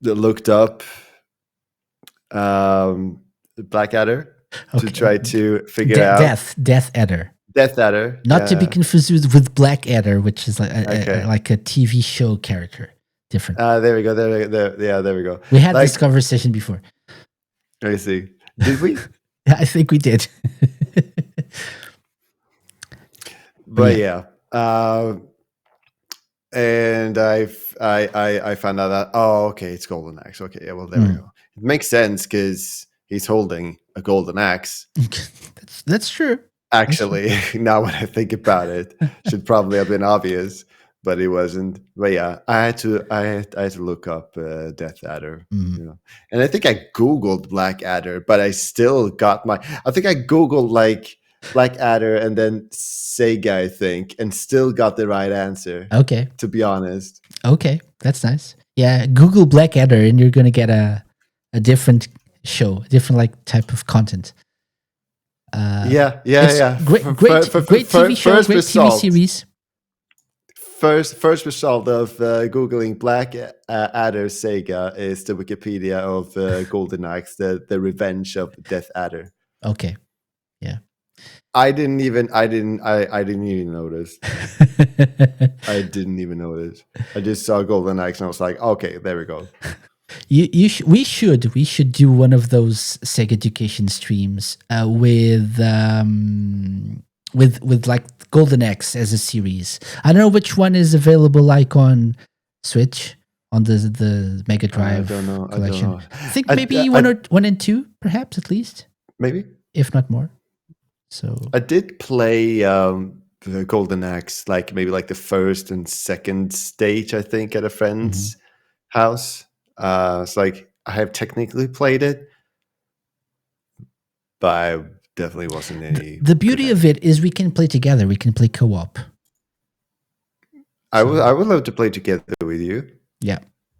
looked up Blackadder to try to figure out Death Adder. Death Adder, not to be confused with Blackadder, which is like a TV show character. Different. There we go. There we go. We had this conversation before. I see. Did we? I think we did. But yeah. And I found out that okay, it's Golden Axe. Okay, yeah, well there we go. It makes sense because he's holding a golden axe. That's true. Actually, now when I think about it, should probably have been obvious, but it wasn't. But yeah, I had to look up Death Adder, and I think I googled Blackadder, but I still got I think I googled like Blackadder and then SEGA, I think, and still got the right answer. Okay, to be honest. Okay, that's nice. Yeah, Google Blackadder, and you're gonna get a different show, a different like type of content. Yeah. Great TV show, great TV series. First result of googling Blackadder SEGA is the Wikipedia of Golden Axe, the Revenge of Death Adder. Okay, yeah. I didn't even notice. I didn't even notice. I just saw Golden Axe and I was like, okay, there we go. We should do one of those Sega Education streams with like Golden Axe as a series. I don't know which one is available like on Switch on the Mega Drive collection. I think maybe one and two, perhaps at least. Maybe, if not more. So I did play the Golden Axe, like maybe like the first and second stage, I think, at a friend's house. It's like I have technically played it, but I definitely wasn't any. The beauty of it is we can play together. We can play co-op. I would love to play together with you. Yeah,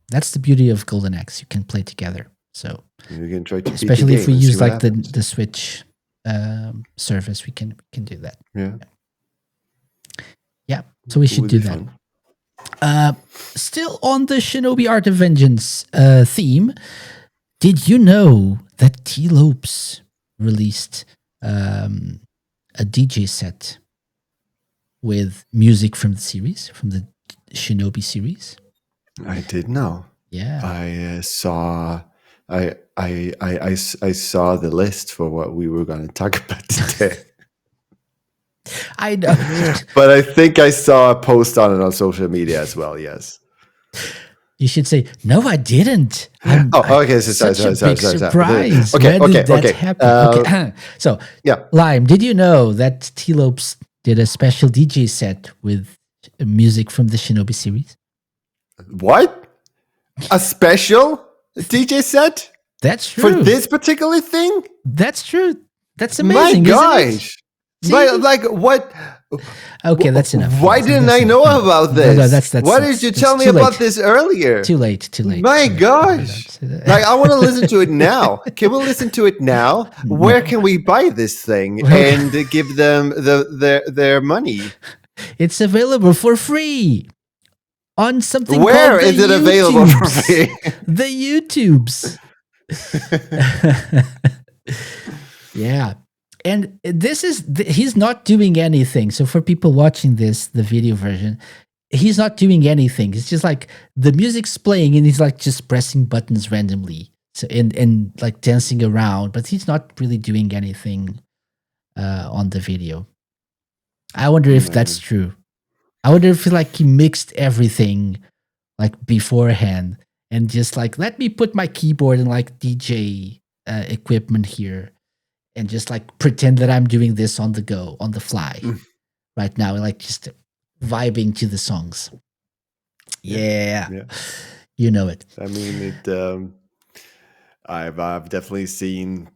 that's the beauty of Golden Axe. You can play together. So you can try to, especially if we use like the Switch service, we can do that. Yeah. So we should do that. Fun. Still on the Shinobi Art of Vengeance theme, did you know that T-Lopes released a DJ set with music from the series, from the Shinobi series? I did know. Yeah, I saw. I saw the list for what we were going to talk about today. I know. But I think I saw a post on it on social media as well, yes. You should say, no, I didn't. Okay. Such a big surprise. Okay, When did that happen? So, yeah. Lime, did you know that T-Lopes did a special DJ set with music from the Shinobi series? What? A special DJ set? That's true. For this particular thing? That's true. That's amazing. My gosh. See? Like what? Okay, that's enough. Why Yes, didn't that's I enough. know No, about no, no, this? Why did you tell me too about late. this earlier? Too late. Too late. My Too late. gosh! Like I want to listen to it now. Can we listen to it now? Where No. can we buy this thing Well, and give them their money? it's available for free on something Where called the is it available for YouTubes. free? The YouTubes. Yeah. And he's not doing anything. So for people watching this, the video version, he's not doing anything. It's just like the music's playing and he's like just pressing buttons randomly. So and like dancing around, but he's not really doing anything on the video. I wonder if that's true. I wonder if like he mixed everything like beforehand and just like let me put my keyboard and like DJ equipment here and just like pretend that I'm doing this on the go, on the fly right now, like just vibing to the songs. Yeah. You know it. I mean, it. I've definitely seen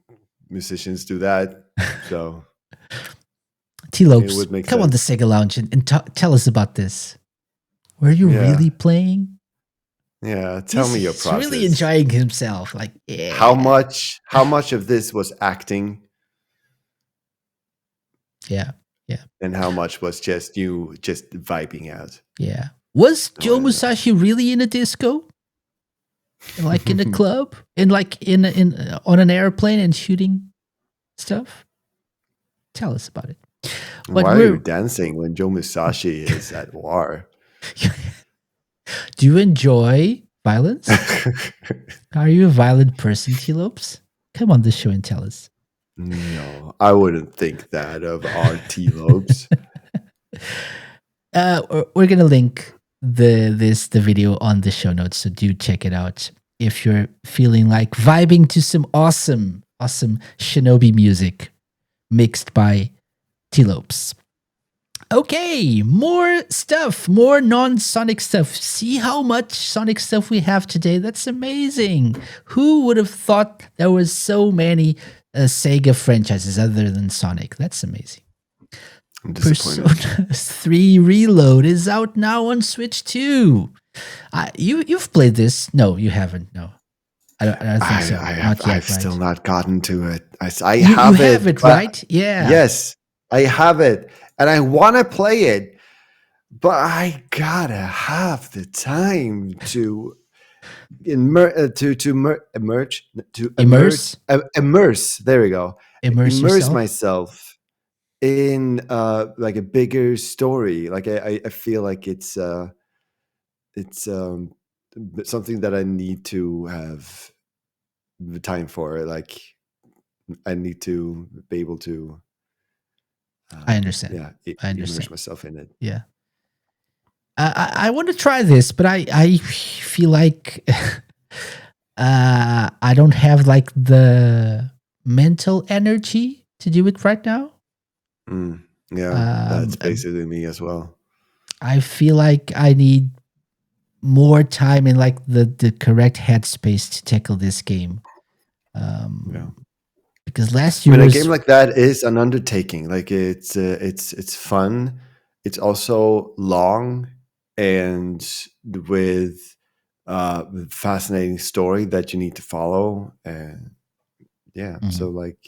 musicians do that. So T-Lopes, come on the Sega Lounge and tell us about this. Were you really playing? Yeah, tell me your process. He's really enjoying himself. Like, yeah. How much of this was acting? Yeah. And how much was just you just vibing out? Yeah. Was Joe Musashi really in a disco? Like in a club? In like in on an airplane and shooting stuff? Tell us about it. But why are you dancing when Joe Musashi is at war? Do you enjoy violence? Are you a violent person, T-Lopes? Come on the show and tell us. No, I wouldn't think that of our T-Lopes. We're gonna link the video on the show notes, so do check it out if you're feeling like vibing to some awesome Shinobi music mixed by T-Lopes. Okay, more stuff, more non-Sonic stuff. See how much Sonic stuff we have today? That's amazing. Who would have thought there was so many Sega franchises other than Sonic? That's amazing. I'm disappointed. Persona 3 Reload is out now on Switch 2. You've played this? No, you haven't. No, I don't think so. I've still not gotten to it. You have it, right? Yeah. Yes, I have it, and I want to play it, but I gotta have the time to immerse. There we go. Immerse myself in like a bigger story. Like I feel like it's something that I need to have the time for. Like I need to be able to. I understand. Yeah, I understand. Immerse myself in it. Yeah. I want to try this, but I feel like I don't have like the mental energy to do it right now. Yeah, that's basically me as well. I feel like I need more time in like the correct headspace to tackle this game. Because last year, a game like that is an undertaking. Like it's fun. It's also long and with fascinating story that you need to follow. And so like,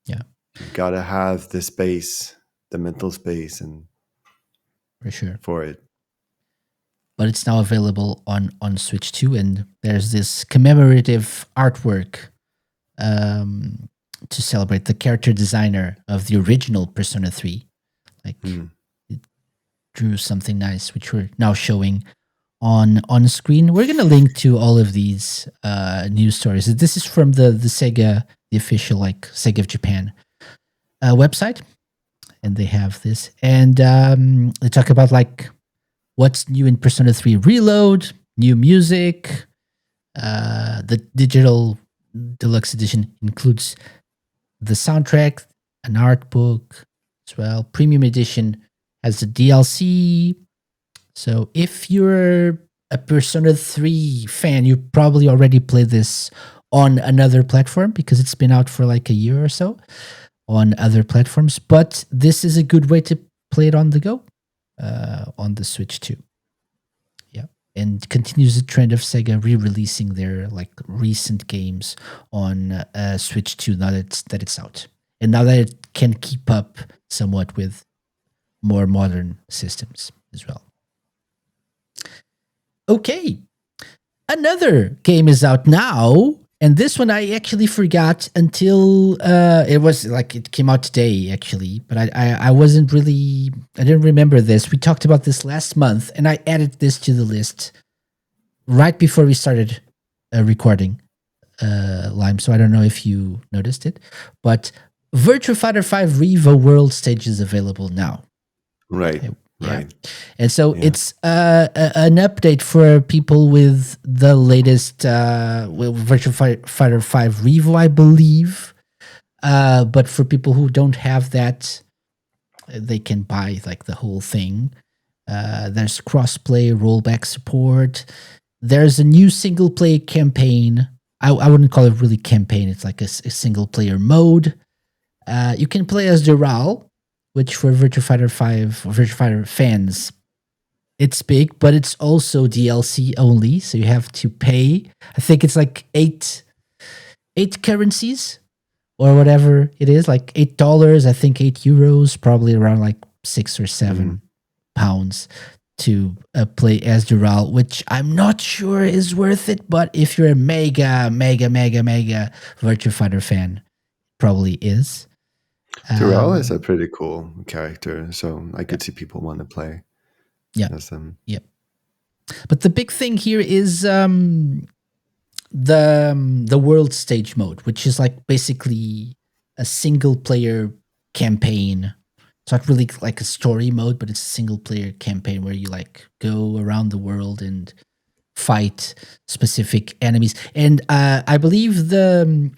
you gotta have the space, the mental space, and for sure for it. But it's now available on Switch 2, and there's this commemorative artwork to celebrate the character designer of the original Persona 3. Like it drew something nice, which we're now showing on screen. We're gonna link to all of these news stories. This is from the Sega, the official like Sega of Japan website, and they have this, and they talk about like what's new in Persona 3 Reload, new music. The digital deluxe edition includes the soundtrack, an art book as well. Premium edition has the DLC. So if you're a Persona 3 fan, you probably already played this on another platform because it's been out for like a year or so on other platforms, but this is a good way to play it on the go on the Switch too. Yeah, and continues the trend of Sega re-releasing their like recent games on Switch 2 now that it's out, and now that it can keep up somewhat with more modern systems as well. Okay, another game is out now, and this one I actually forgot until it was like it came out today actually, but I wasn't really, I didn't remember this. We talked about this last month, and I added this to the list right before we started recording Lime. So I don't know if you noticed it, but Virtua Fighter 5 Revo World Stage is available now. Right. Yeah. Right. And so it's an update for people with the latest Virtua Fighter 5 Revo, I believe. But for people who don't have that, they can buy like the whole thing. There's crossplay, rollback support. There's a new single player campaign. I wouldn't call it really campaign. It's like a single player mode. You can play as Doral, which for Virtua Fighter 5 or Virtua Fighter fans, it's big, but it's also DLC only. So you have to pay. I think it's like eight currencies or whatever it is, like $8. I think €8, probably around like 6 or 7 pounds to play as Doral, which I'm not sure is worth it. But if you're a mega Virtua Fighter fan, probably is. Doral is a pretty cool character, so I could see people want to play as them. Yeah. But the big thing here is the world stage mode, which is like basically a single player campaign. It's not really like a story mode, but it's a single player campaign where you like go around the world and fight specific enemies. And I believe the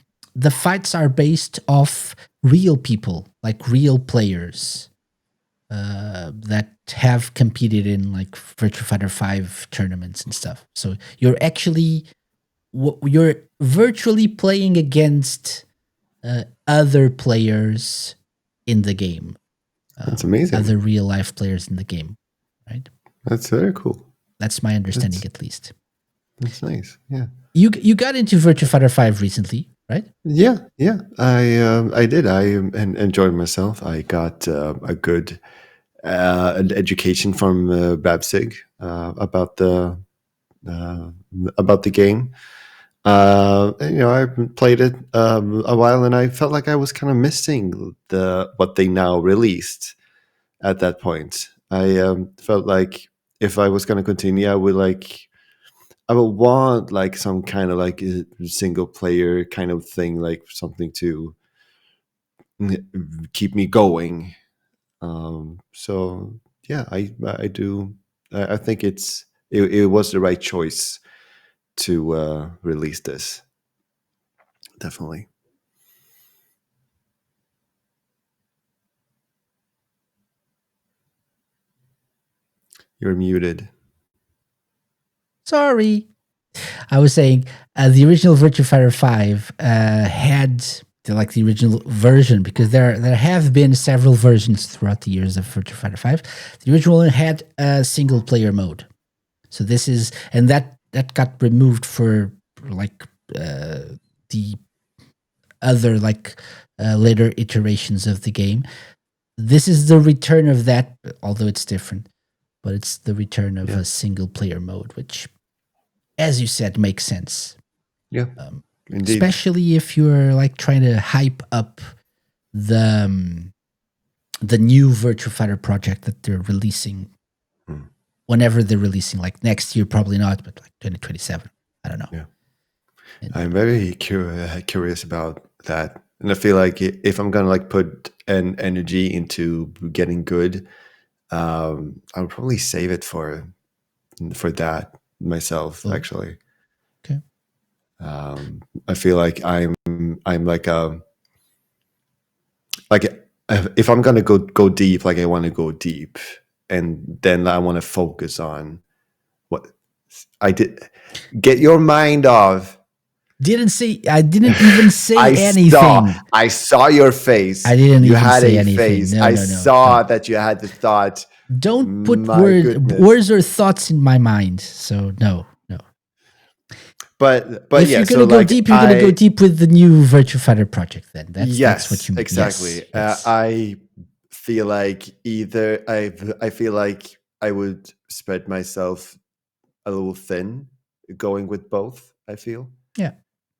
fights are based off real people, like real players that have competed in like Virtua Fighter 5 tournaments and stuff. So you're virtually playing against other players in the game. That's amazing. Other real life players in the game, right? That's very cool. That's my understanding, at least. That's nice. Yeah. You got into Virtua Fighter 5 recently, right? Yeah. I did. I enjoyed myself. I got a good education from RadioSEGA about the game. I played it a while, and I felt like I was kind of missing what they now released at that point. I felt like if I was going to continue, I would want like some kind of like a single player kind of thing, like something to keep me going. So yeah, I do. I think it was the right choice to release this. Definitely. You're muted. Sorry. I was saying the original Virtua Fighter 5 had the original version, because there have been several versions throughout the years of Virtua Fighter 5. The original one had a single player mode. So this is, and that got removed for like the other like later iterations of the game. This is the return of that, although it's different, but it's the return of a single player mode, which, as you said, makes sense. Yeah, especially if you're like trying to hype up the new Virtua Fighter project that they're releasing. Whenever they're releasing, like next year, probably not, but like 2027. I don't know. Yeah, I'm very curious about that, and I feel like if I'm gonna like put an energy into getting good, I'll probably save it for that myself. Actually, okay. I feel like I'm like if I'm gonna go deep, like I want to go deep. And then I want to focus on what I did. Get your mind off. didn't say. I didn't even say I anything. saw your face. I didn't You even had say a anything. face. No, I no, no, no. saw that you had the thought. Don't put My goodness. words or thoughts in my mind. So no, no. But If yeah, you're so gonna go like deep, you're gonna go deep with the new Virtua Fighter project. Then that's what yes, you mean. exactly. Yes, yes. I feel like I feel like I would spread myself a little thin going with both, I feel. Yeah.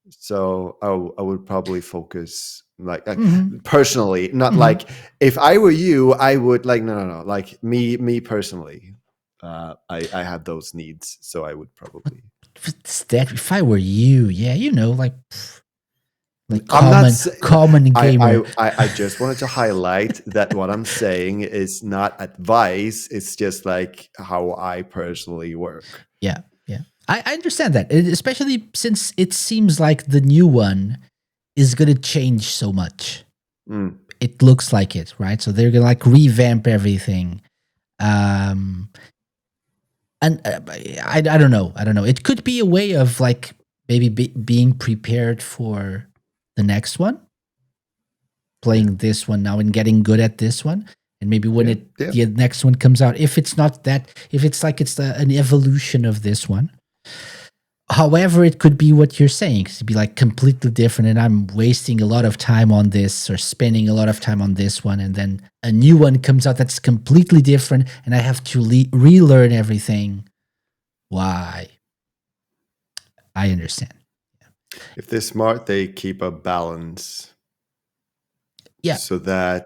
So I would probably focus like Mm-hmm. personally, not Mm-hmm. like if I were you, I would like no, like me personally. I have those needs, so I would probably. What's that? If I were you, yeah, like I'm not. common gamer. I just wanted to highlight that what I'm saying is not advice. It's just like how I personally work. Yeah, yeah. I understand that, especially since it seems like the new one is gonna change so much. Mm. It looks like it, right? So they're gonna like revamp everything. Um, and I don't know. I don't know. It could be a way of like maybe being prepared for the next one, playing this one now and getting good at this one, and maybe when the next one comes out, if it's not that, if it's like it's an evolution of this one. However, it could be what you're saying, to be like completely different, and I'm wasting a lot of time on this or spending a lot of time on this one, and then a new one comes out that's completely different, and I have to relearn everything. Why? I understand. If they're smart, they keep a balance. Yeah. So that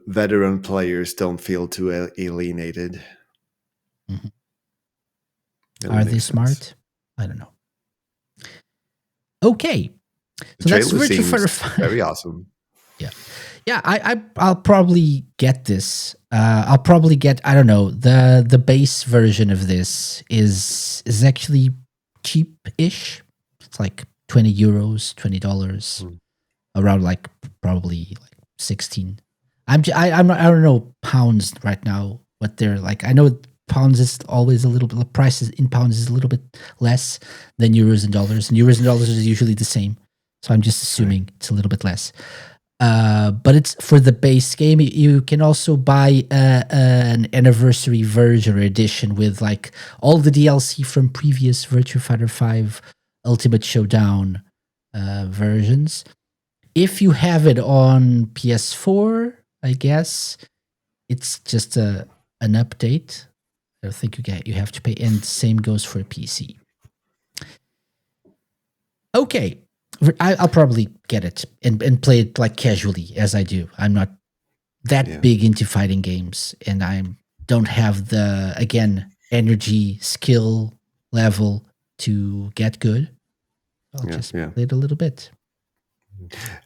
veteran players don't feel too alienated. Mm-hmm. Really Are they makes sense. smart? I don't know. Okay. The So that's trailer Virtua Fighter seems 5. very awesome. Yeah. Yeah, I'll probably get this. I'll probably get, I don't know, the base version of this is actually cheap-ish. It's like 20 euros, $20, around like probably like 16. I'm not, I don't know pounds right now what they're like. I know pounds is always a little bit, the prices in pounds is a little bit less than euros and dollars, and euros and dollars is usually the same. So I'm just assuming it's a little bit less. But it's for the base game. You can also buy an anniversary version or edition with like all the DLC from previous Virtua Fighter 5 Ultimate Showdown versions. If you have it on PS4, I guess it's just an update. I don't think you have to pay, and same goes for PC. Okay. I'll probably get it and play it like casually as I do. I'm not that big into fighting games, and I don't have the, again, energy, skill level to get good. I'll just play it a little bit.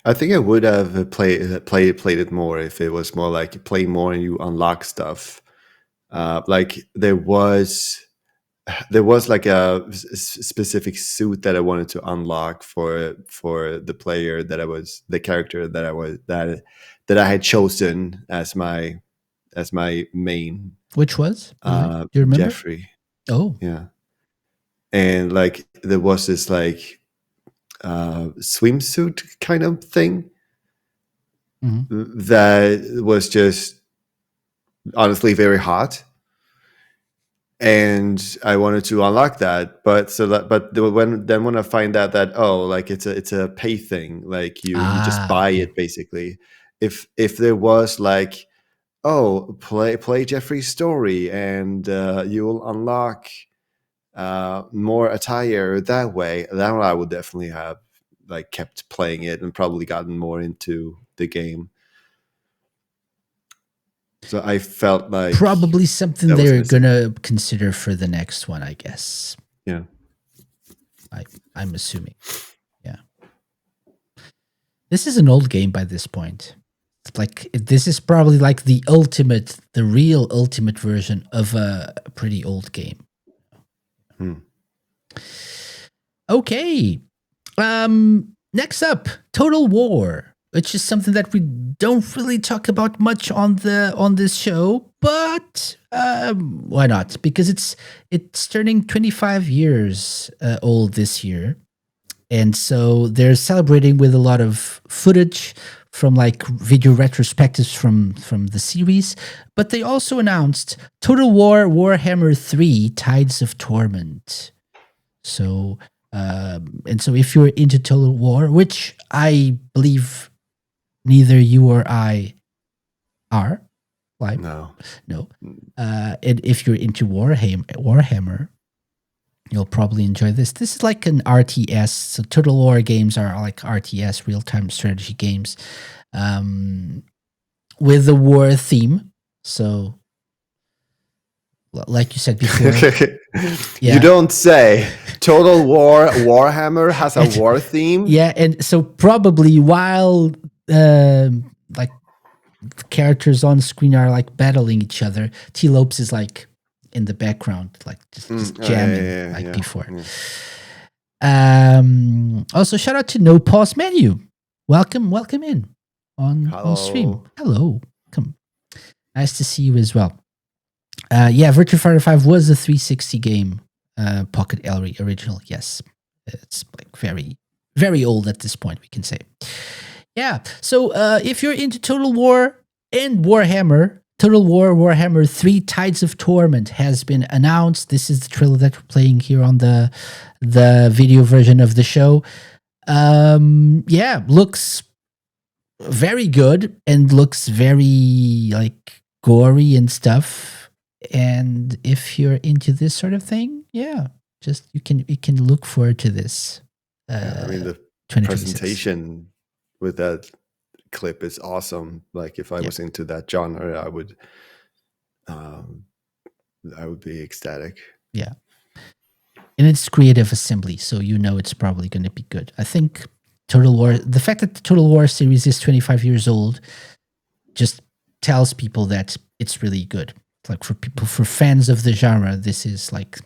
I think I would have played it more if it was more like you play more and you unlock stuff. Like there was like a specific suit that I wanted to unlock for the player that the character that I had chosen as my main. Which was? Do you remember? Jeffrey. Oh, yeah. And like there was this like swimsuit kind of thing that was just honestly very hot. And I wanted to unlock that, but when I find out that like it's a pay thing, like you just buy it basically. If there was like play Jeffrey's story and you'll unlock more attire that way, then I would definitely have like kept playing it and probably gotten more into the game. So I felt like probably something they're gonna consider for the next one, I guess. Yeah, I'm assuming. Yeah, this is an old game by this point. Like this is probably like the real ultimate version of a pretty old game. Okay. Next up, Total War, which is something that we don't really talk about much on this show, but Why not? Because it's turning 25 years old this year, and so they're celebrating with a lot of footage from like video retrospectives from the series. But they also announced Total War Warhammer 3: Tides of Torment. So and so if you're into Total War, which I believe neither you or I are, like No. no, and if you're into Warhammer, you'll probably enjoy this. This is like an RTS. So Total War games are like RTS, real time strategy games, with a war theme. So, like you said before, You don't say. Total War Warhammer has a war theme. yeah, and so probably while like characters on screen are like battling each other, T. Lopes is like in the background, like just jamming before. Yeah. Also, shout out to No Pause Menu. Welcome in on stream. Hello, come. Nice to see you as well. Yeah, Virtua Fighter 5 was a 360 game, Pocket Ellery original. Yes, it's like very, very old at this point, we can say. Yeah, so if you're into Total War and Warhammer, Total War Warhammer 3: Tides of Torment has been announced. This is the trailer that we're playing here on the video version of the show. Yeah, looks very good and looks very like gory and stuff. And if you're into this sort of thing, yeah, just you can look forward to this. I mean, the presentation with that clip is awesome. Like if I was into that genre, I would be ecstatic. Yeah. And it's creative assembly, so you know it's probably going to be good. I think Total War, the fact that the Total War series is 25 years old just tells people that it's really good. Like for people, for fans of the genre, this is like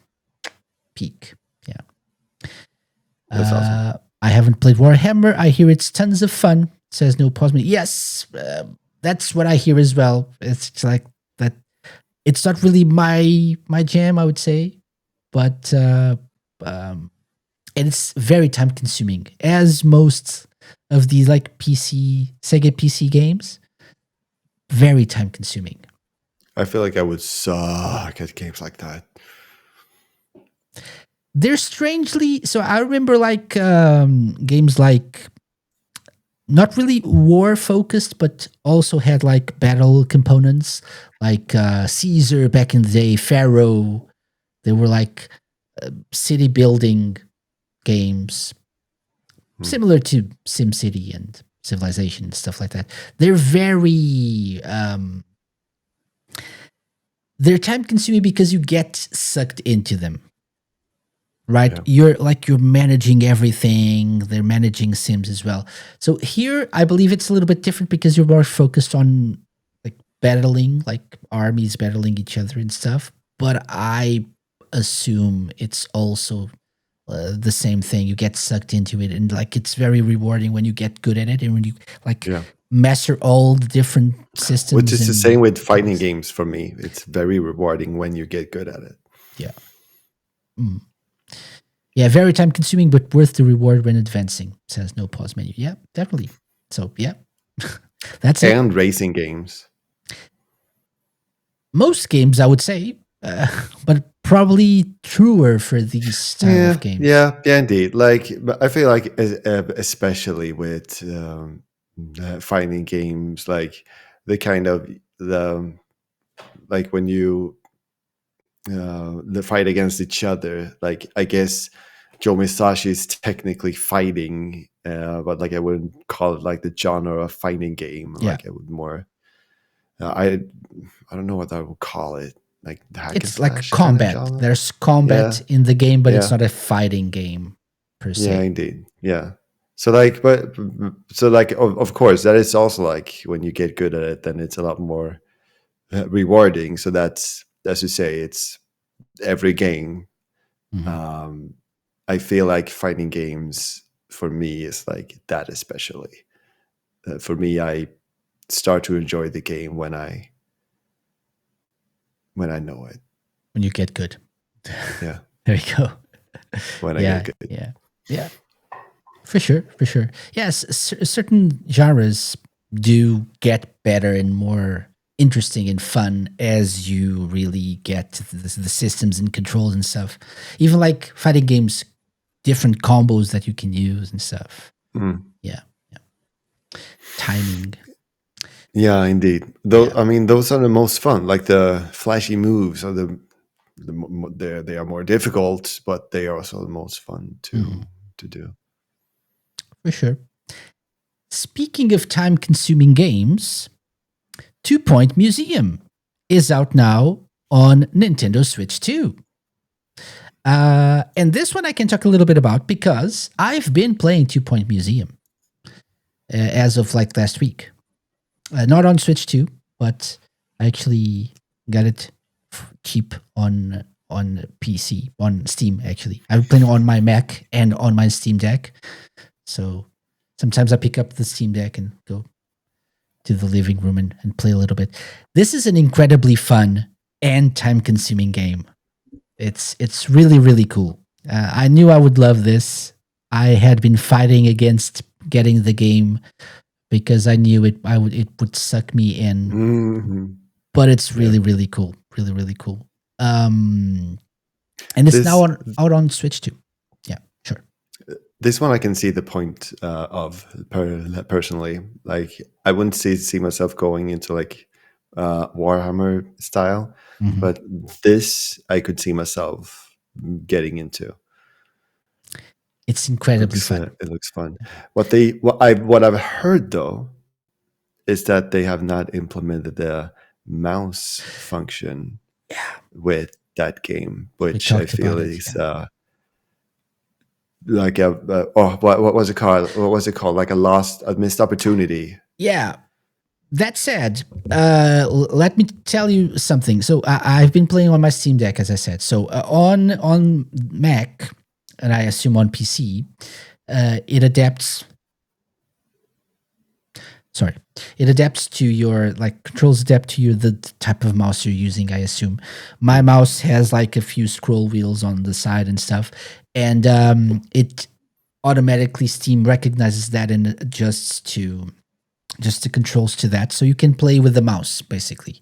peak. Yeah. That's awesome. I haven't played Warhammer. I hear it's tons of fun. Says No Pause Me. Yes, that's what I hear as well. It's like that. It's not really my jam, I would say, but and it's very time consuming, as most of these like Sega PC games. Very time consuming. I feel like I would suck at games like that. They're strangely so. I remember like games like not really war focused, but also had like battle components, like Caesar back in the day, Pharaoh. They were like city building games, similar to SimCity and Civilization and stuff like that. They're very they're time consuming because you get sucked into them. Right? Yeah. You're managing everything. They're managing Sims as well. So here, I believe it's a little bit different because you're more focused on like battling, like armies battling each other and stuff. But I assume it's also the same thing. You get sucked into it, and like it's very rewarding when you get good at it, and when you like master all the different systems. Which is the same with fighting games for me. It's very rewarding when you get good at it. Yeah. Mm. Yeah, very time consuming, but worth the reward when advancing, says No Pause Menu. Yeah, definitely. So, yeah, that's it. And racing games. Most games, I would say, but probably truer for these style of games. Yeah, indeed. Like, I feel like, especially with fighting games, like the kind of like when you the fight against each other. Like, I guess Joe Misashi is technically fighting, but like I wouldn't call it like the genre of fighting game. Yeah. Like I would more. I don't know what I would call it. Like it's like combat. Kind of there's combat in the game, but it's not a fighting game per se. Yeah, indeed. Yeah. So like, of course, that is also like when you get good at it, then it's a lot more rewarding. So that's, as you say, it's every game. Mm-hmm. I feel like fighting games for me is like that, especially. For me, I start to enjoy the game when I when I know it. When you get good. Yeah, There you go. when I Yeah, get good. yeah. For sure, for sure. Yes, certain genres do get better and more interesting and fun as you really get to the systems and controls and stuff. Even like fighting games, different combos that you can use and stuff. Mm. Yeah, timing. Yeah, indeed. Though Yeah. I mean, those are the most fun. Like the flashy moves are they are more difficult, but they are also the most fun Mhm. to do. For sure. Speaking of time consuming games, Two Point Museum is out now on Nintendo Switch 2. And this one I can talk a little bit about because I've been playing Two Point Museum as of like last week. Not on Switch 2, but I actually got it cheap on PC, on Steam actually. I've been playing on my Mac and on my Steam Deck. So sometimes I pick up the Steam Deck and go to the living room and play a little bit. This is an incredibly fun and time-consuming game. It's really really cool. I knew I would love this. I had been fighting against getting the game because I knew it would suck me in. Mhm. But it's Yeah. really really cool, really really cool. And it's now out on Switch too. Yeah, sure. This one I can see the point of personally. Like I wouldn't see myself going into like Warhammer style, Mhm. but this I could see myself getting into. It's incredibly fun. It looks fun. What I've heard though is that they have not implemented the mouse function Yeah, with that game, we which I talked feel about it. is Yeah. like a what was it called? What was it called? Like a missed opportunity. Yeah. That said, let me tell you something. So I've been playing on my Steam Deck, as I said. So on Mac, and I assume on PC, it adapts. Sorry, it adapts to your like controls adapt to you the type of mouse you're using. I assume my mouse has like a few scroll wheels on the side and stuff, and it automatically Steam recognizes that and adjusts to just the controls to that, so you can play with the mouse basically.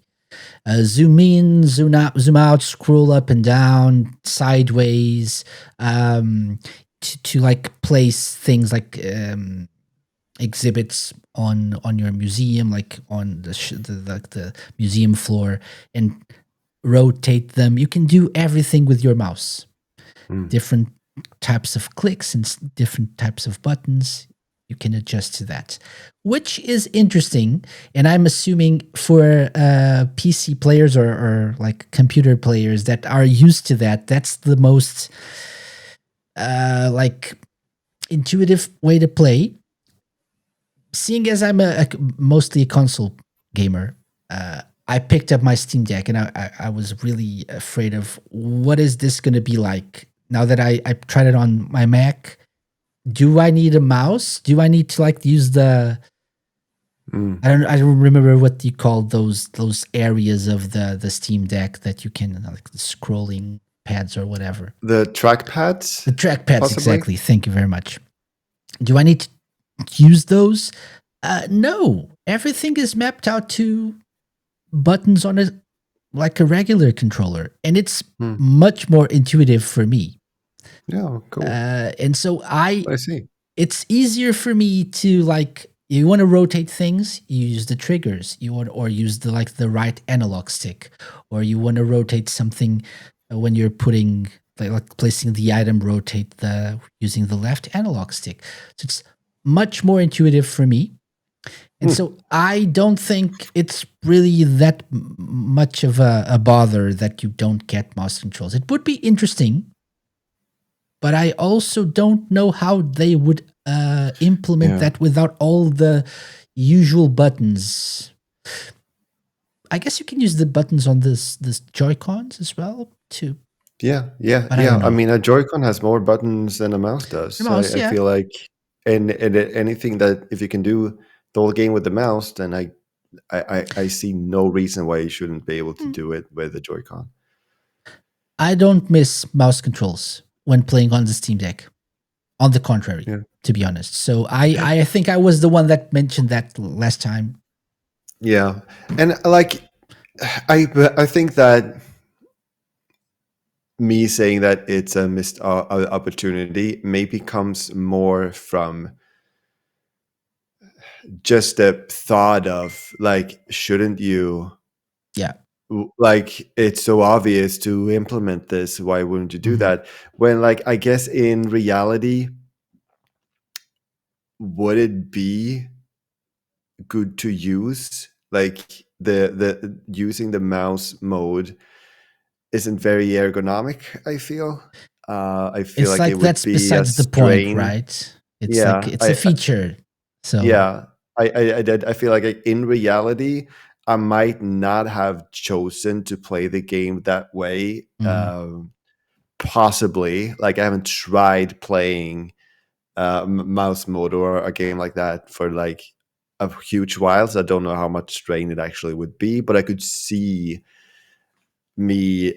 Zoom in, zoom out, scroll up and down, sideways, to like place things like exhibits on your museum, like on the museum floor, and rotate them. You can do everything with your mouse. Mm. Different types of clicks and different types of buttons. You can adjust to that, which is interesting. And I'm assuming for PC players or like computer players that are used to that, that's the most like intuitive way to play. Seeing as I'm mostly a console gamer, I picked up my Steam Deck and I was really afraid of what is this going to be like now that I tried it on my Mac. Do I need a mouse? Do I need to like use the Mm. I don't remember what you call those areas of the Steam Deck that you can like the scrolling pads or whatever. The trackpads, The trackpads, possibly. exactly. Thank you very much. Do I need to use those? No. Everything is mapped out to buttons on a like a regular controller, and it's Mm. much more intuitive for me. Yeah, cool. And so I see. it's easier for me to like you want to rotate things, you use the triggers. You want or use the like the right analog stick, or you want to rotate something when you're putting like placing the item, rotate the using the left analog stick. So it's much more intuitive for me. And so I don't think it's really that much of a bother that you don't get mouse controls. It would be interesting, but I also don't know how they would implement Yeah. that without all the usual buttons. I guess you can use the buttons on this Joy-Cons as well too. Yeah. But I don't I know. mean, a Joy-Con has more buttons than a mouse does. The So mouse, I yeah. feel like, and anything that if you can do the whole game with the mouse, then I I see no reason why you shouldn't be able to do it with the Joy-Con. I don't miss mouse controls when playing on the Steam Deck. On the contrary, Yeah. to be honest. So I think I was the one that mentioned that last time. Yeah, and like I think that me saying that it's a missed opportunity maybe comes more from just the thought of like, shouldn't you, Yeah. like, it's so obvious to implement this, why wouldn't you do Mhm. that? When, like, I guess in reality, would it be good to use? Like, the using the mouse mode isn't very ergonomic, I feel. I feel It's like it like would that's be a besides the point, strain. right? It's like Yeah, it's a feature. So yeah, I feel like in reality, I might not have chosen to play the game that way. mhm. Possibly, like I haven't tried playing mouse mode or a game like that for like a huge while, so I don't know how much strain it actually would be. But I could see me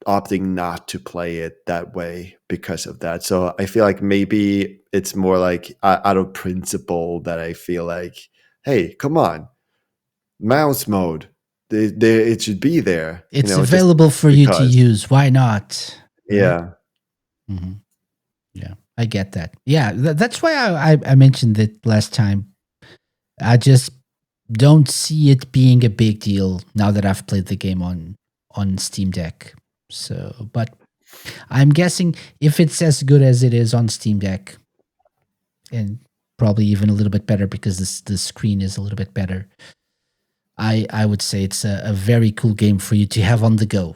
opting not to play it that way because of that. So I feel like maybe it's more like out of principle that I feel like, hey, come on, mouse mode, it should be there, It's just available for you to because. use. Why not? Right? Yeah, Hmm. Yeah, I get that. Yeah, that's why I mentioned it last time. I just don't see it being a big deal now that I've played the game on Steam Deck. So, but I'm guessing if it's as good as it is on Steam Deck, and probably even a little bit better because the screen is a little bit better, I would say it's a very cool game for you to have on the go.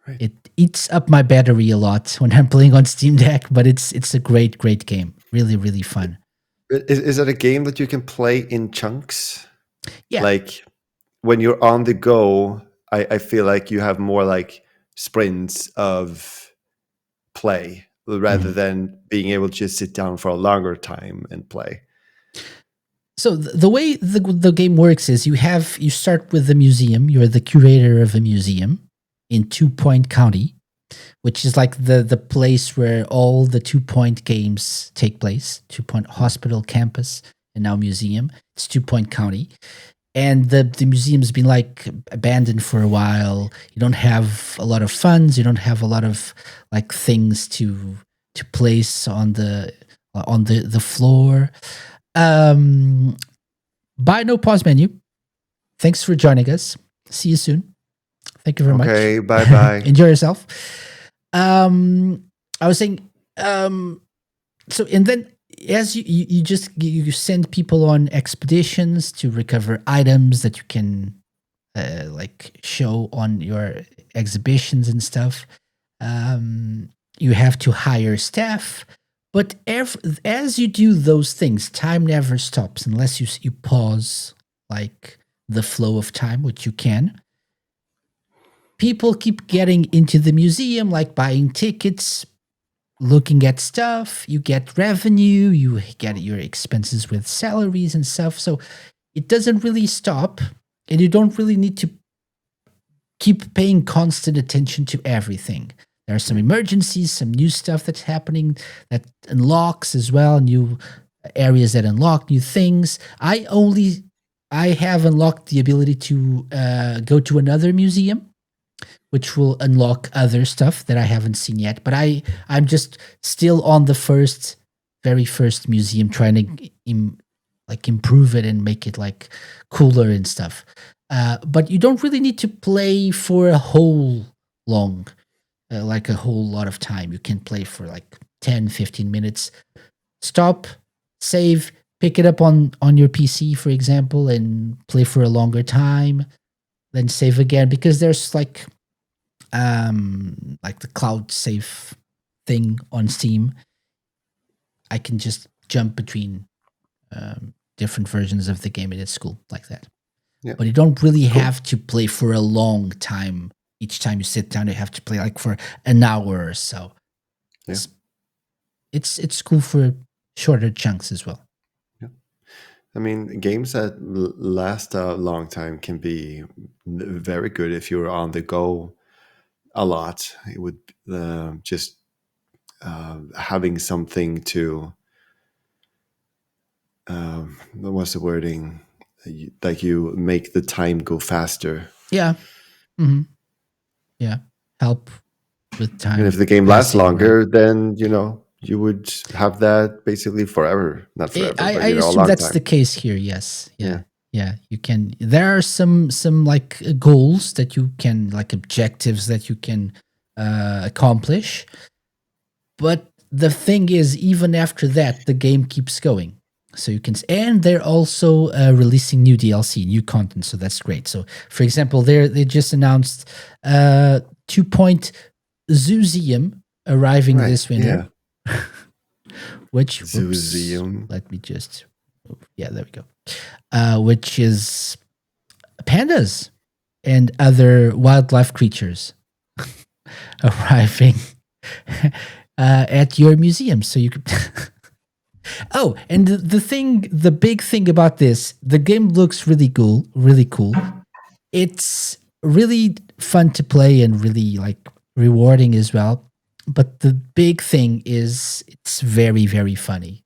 right. It eats up my battery a lot when I'm playing on Steam Deck, but it's a great game. Really, really fun. Is it a game that you can play in chunks? Yeah. Like when you're on the go, I feel like you have more like sprints of play rather Mhm. than being able to just sit down for a longer time and play. So the way the game works is you start with the museum. You're the curator of a museum in Two Point County, which is like the place where all the 2 Point games take place. 2 Point Hospital Campus and now museum. It's 2 Point County, and the museum's been like abandoned for a while. You don't have a lot of funds. You don't have a lot of like things to place on the floor. Um, Buy no pause menu. Thanks for joining us. See you soon. Thank you very much. Okay, bye bye. Enjoy yourself. I was saying, so and then as you just you send people on expeditions to recover items that you can like show on your exhibitions and stuff. You have to hire staff, but as you do those things, time never stops unless you pause like the flow of time, which you can. People keep getting into the museum, like buying tickets, looking at stuff. You get revenue, you get your expenses with salaries and stuff. So it doesn't really stop, and you don't really need to keep paying constant attention to everything. There are some emergencies, some new stuff that's happening that unlocks as well, new areas that unlock new things. I have unlocked the ability to go to another museum, which will unlock other stuff that I haven't seen yet. But I'm just still on the very first museum, trying to like improve it and make it like cooler and stuff. But you don't really need to play for a whole long, like a whole lot of time. You can play for like 10, 15 minutes. Stop, save, pick it up on your PC, for example, and play for a longer time. Then save again because there's like the cloud save thing on Steam. I can just jump between different versions of the game, and it's cool like that. Yeah, But you don't really cool. have to play for a long time. Each time you sit down, you have to play like for an hour or so. Yeah. It's cool for shorter chunks as well. Yeah. I mean, games that last a long time can be very good if you're on the go a lot. It would just having something to what's the wording? Like you make the time go faster. Yeah. Hmm. Yeah. Help with And if time the game lasts passing, right? longer, then you would have that basically forever. Not forever, but I a assume long that's the time. case here. Yes. Yeah. Yeah. Yeah. You can. There are some like goals that you can, like objectives that you can accomplish. But the thing is, even after that, the game keeps going. So you can, and they're also releasing new DLC, new content. So that's great. So, for example, they just announced 2 Point Zooseum arriving Right. this winter. Yeah. Which, whoops, Zooseum. let me just move. Yeah, there we go. Which is pandas and other wildlife creatures arriving at your museum. So you could. Oh, and the big thing about this, the game looks really cool, really cool. It's really fun to play and really like rewarding as well. But the big thing is it's very, very funny.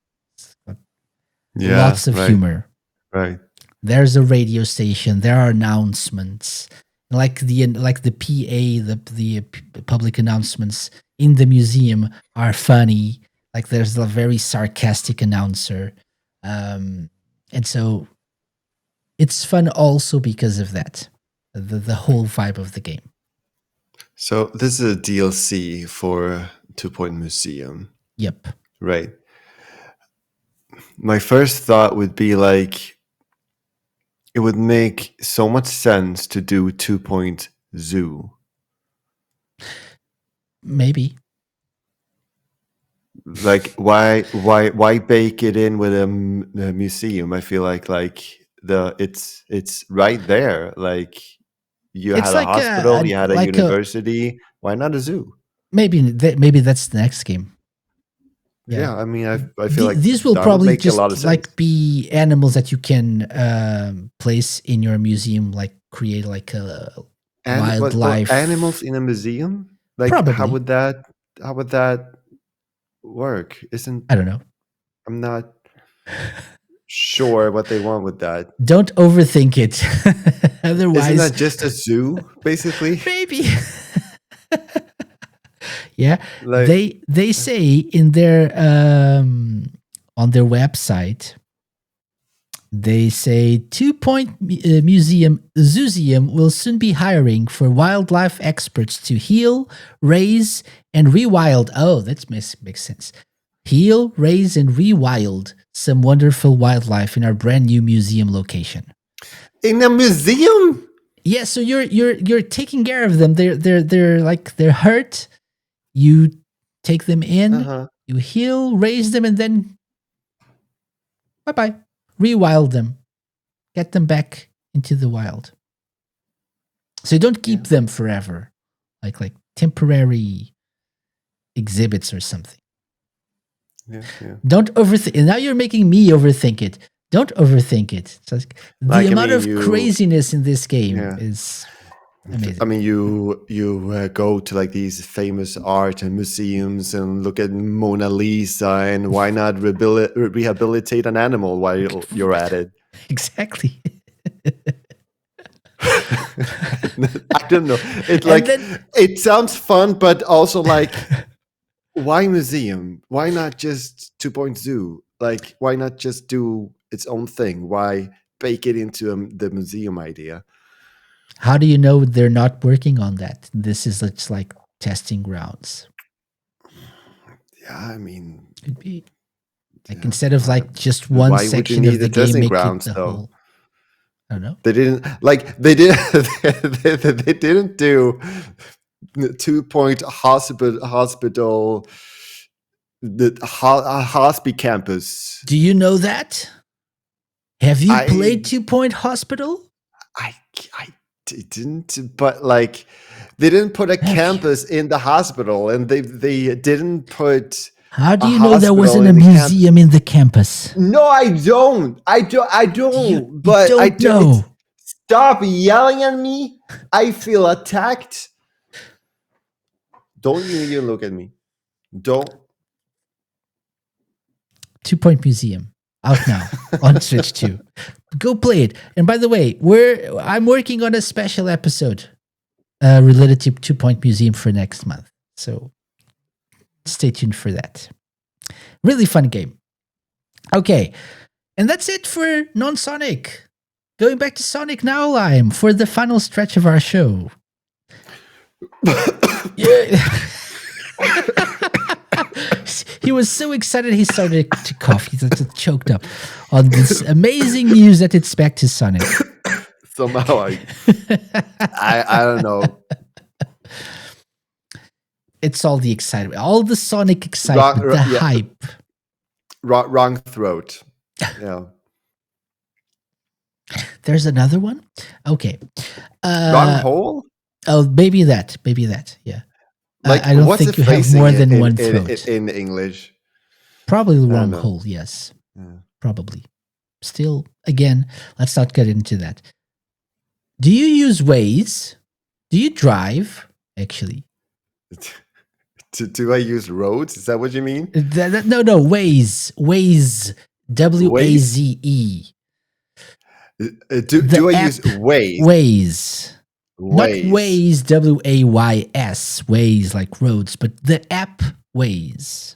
Yeah. Lots of Right. humor. Right. There's a radio station. There are announcements, like the PA, the public announcements in the museum are funny. Like there's a very sarcastic announcer, and so it's fun also because of that, the whole vibe of the game. So this is a DLC for 2 Point Museum, Yep. right? My first thought would be like, it would make so much sense to do 2 Point Zoo. Maybe. Like why bake it in with a museum? I feel like it's right there. Like you It's had a like hospital, you had a like a university. Why not a zoo? maybe that's the next game. Yeah. Yeah, I mean, I feel like These will that would probably make a lot of just sense. like be animals that you can place in your museum, like create like a And wildlife. animals in a museum? Like Probably. how would that work? I don't know. I'm not sure what they want with that. Don't overthink it. Otherwise, Isn't that just a zoo, basically? maybe. Yeah, Like, they say in their on their website, they say 2 Point Museum Zooseum will soon be hiring for wildlife experts to heal, raise, and rewild. Oh, that makes sense. Heal, raise, and rewild some wonderful wildlife in our brand new museum location. in a museum? Yeah, so you're taking care of them. They're hurt. You take them in, Uh-huh. you heal, raise them, and then bye bye. Rewild them. Get them back into the wild. So you don't keep them forever. Like temporary exhibits or something. Yeah. Don't overthink. And now you're making me overthink it. Don't overthink it. It's like the amount of craziness in this game is amazing. I mean, you go to like these famous art and museums and look at Mona Lisa, and why not rehabilitate an animal while you're at it? Exactly. I don't know. It sounds fun, but also like, why museum? Why not just 2 Point Zoo? Like, why not just do its own thing? Why bake it into the museum idea? How do you know they're not working on that? This is just like testing grounds. Yeah, I mean, Could be like instead of like just one section of the game, make it the whole. I don't know. They didn't they didn't do 2 Point hospital, the hospi campus. Do you know that? Have you played 2 Point Hospital? I didn't, but like they didn't put a campus in the hospital, and they didn't put How do a you know there hospital wasn't a in the campus. museum in the campus? No, I don't. I You, don't. you But I don't do. It's know. stop yelling at me. I feel attacked. Don't you even look at me. Don't. 2 Point Museum out now on Switch 2. Go play it. And by the way, I'm working on a special episode related to 2 Point Museum for next month. So stay tuned for that. Really fun game. Okay. And that's it for non-Sonic. Going back to Sonic now, Lime, for the final stretch of our show. Yeah. He was so excited he started to cough. He's just choked up on this amazing news that it's back to Sonic. Somehow I don't know. It's all the excitement, all the Sonic excitement, the hype. Wrong throat. Yeah. There's another one? Okay. Wrong hole? Oh, maybe that. Yeah. Like, I don't what's think the you have phrasing more than one throat. in English? Probably the I don't wrong know. hole, yes. Yeah. Probably. Still, again, let's not get into that. Do you use Waze? Do you drive, actually? Do I use roads? Is that what you mean? No, Waze. Waze. WAZE. Do I use Waze? Waze. Not Waze, WAYS, Waze like roads, but the app Waze.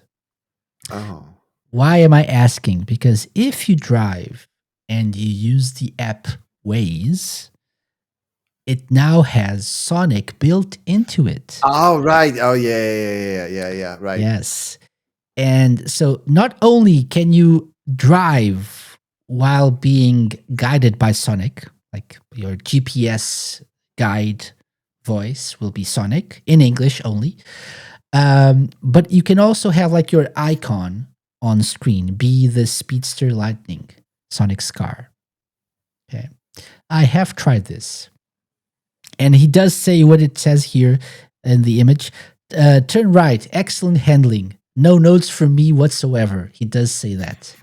Oh. Why am I asking? Because if you drive and you use the app Waze, it now has Sonic built into it. Oh, right. Oh, yeah. Right. Yes. And so not only can you drive while being guided by Sonic, like your GPS guide voice will be Sonic in English only, but you can also have like your icon on screen be the Speedster Lightning, Sonic's car. Okay. I have tried this. And he does say what it says here in the image. Turn right, excellent handling. No notes from me whatsoever. He does say that.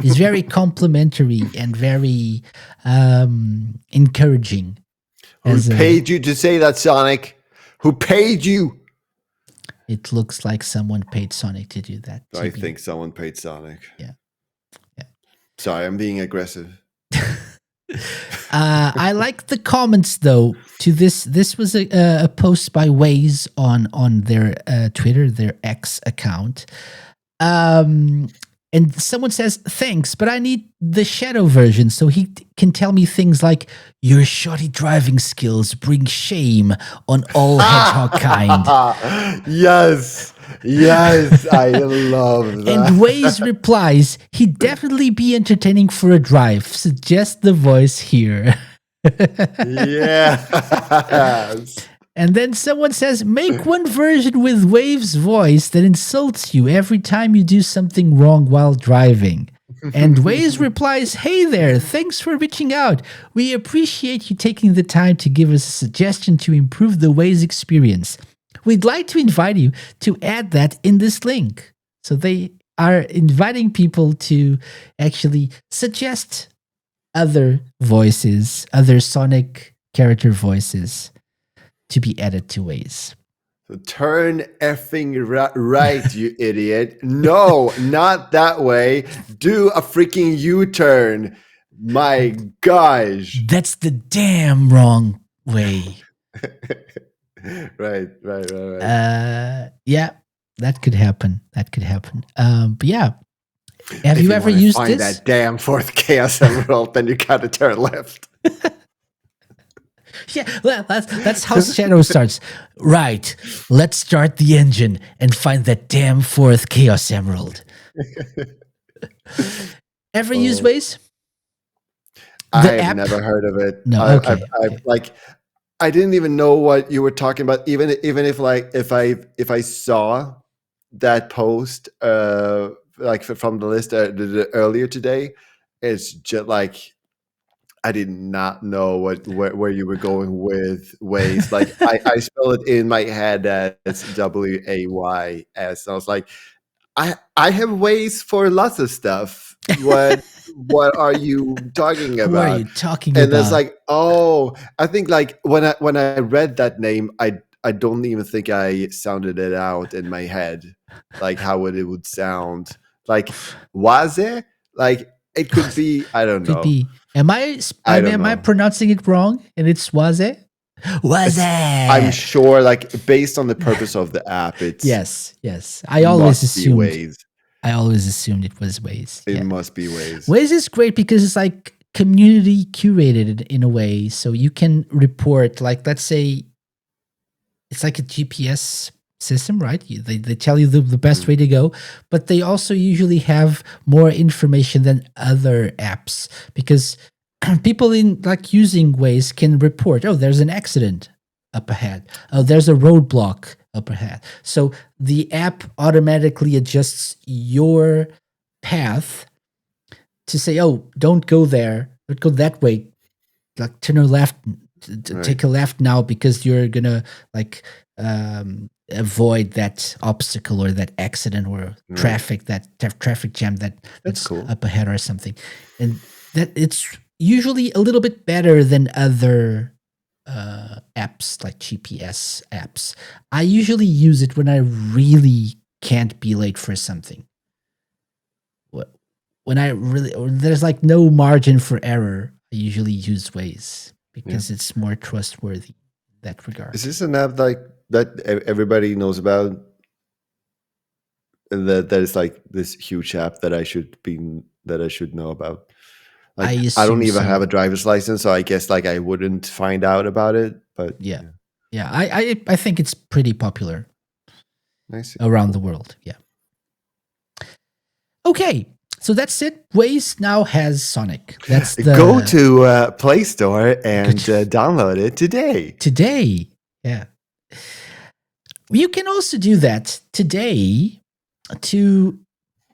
He's very complimentary and very encouraging. Who paid you to say that, Sonic? Who paid you? It looks like someone paid Sonic to do that. I think someone paid Sonic. Yeah. Sorry, I'm being aggressive. I like the comments though to this. This was a post by Waze on their Twitter, their X account. And someone says, thanks, but I need the shadow version so he can tell me things like, your shoddy driving skills bring shame on all hedgehog kind. Yes, I love that. And Waze replies, he'd definitely be entertaining for a drive. Suggest the voice here. Yes. And then someone says, make one version with Wave's voice that insults you every time you do something wrong while driving. And Waze replies, hey there, thanks for reaching out. We appreciate you taking the time to give us a suggestion to improve the Waze experience. We'd like to invite you to add that in this link. So they are inviting people to actually suggest other voices, other Sonic character voices to be added to Waze. So turn effing right, you idiot. No, not that way. Do a freaking U-turn. My gosh. That's the damn wrong way. Right. Yeah, that could happen. But yeah. Have you ever used find this? That damn fourth Chaos Emerald, then you gotta turn left. Yeah, that's how Shadow starts. Right, let's start the engine and find that damn fourth Chaos Emerald. Ever use Waze? I've never heard of it. No, okay. I didn't even know what you were talking about. Even if I saw that post like from the list earlier today, it's just like I did not know where you were going with Waze. Like I spelled it in my head as WAYS. I was like, I have Waze for lots of stuff. What are you talking Who are you about? talking And it's about? like, oh, I think like when I read that name, I don't even think I sounded it out in my head, like how it would sound. Like Waze, like it could be. I don't Could know. be. Am I I don't am I know. pronouncing it wrong? And it's Waze? It's, I'm Waze. sure, like based on the purpose of the app, it's Yes, yes. must be Waze. I always assumed it was Waze. It Yeah. must be Waze. Waze is great because it's like community curated in a way. So you can report, like, let's say it's like a GPS system, right? They tell you the best way to go, but they also usually have more information than other apps because people in like using Waze can report, oh, there's an accident up ahead. Oh, there's a roadblock up ahead. So the app automatically adjusts your path to say, oh, don't go there, don't go that way, like turn a left, take a left now because you're gonna like avoid that obstacle or that accident or traffic traffic jam that's cool. up ahead or something, and that it's usually a little bit better than other apps like GPS apps. I usually use it when I really can't be late for something. When I really there's like no margin for error, I usually use Waze because it's more trustworthy in that regard. Is this an app like that everybody knows about? And that is like this huge app that I should know about. Like, I don't assume even have so. a driver's license, so I guess like I wouldn't find out about it. But Yeah. I think it's pretty popular nice. around the world. Yeah. Okay, so that's it. Waze now has Sonic. That's the Go to Play Store and download it today. Yeah. You can also do that today to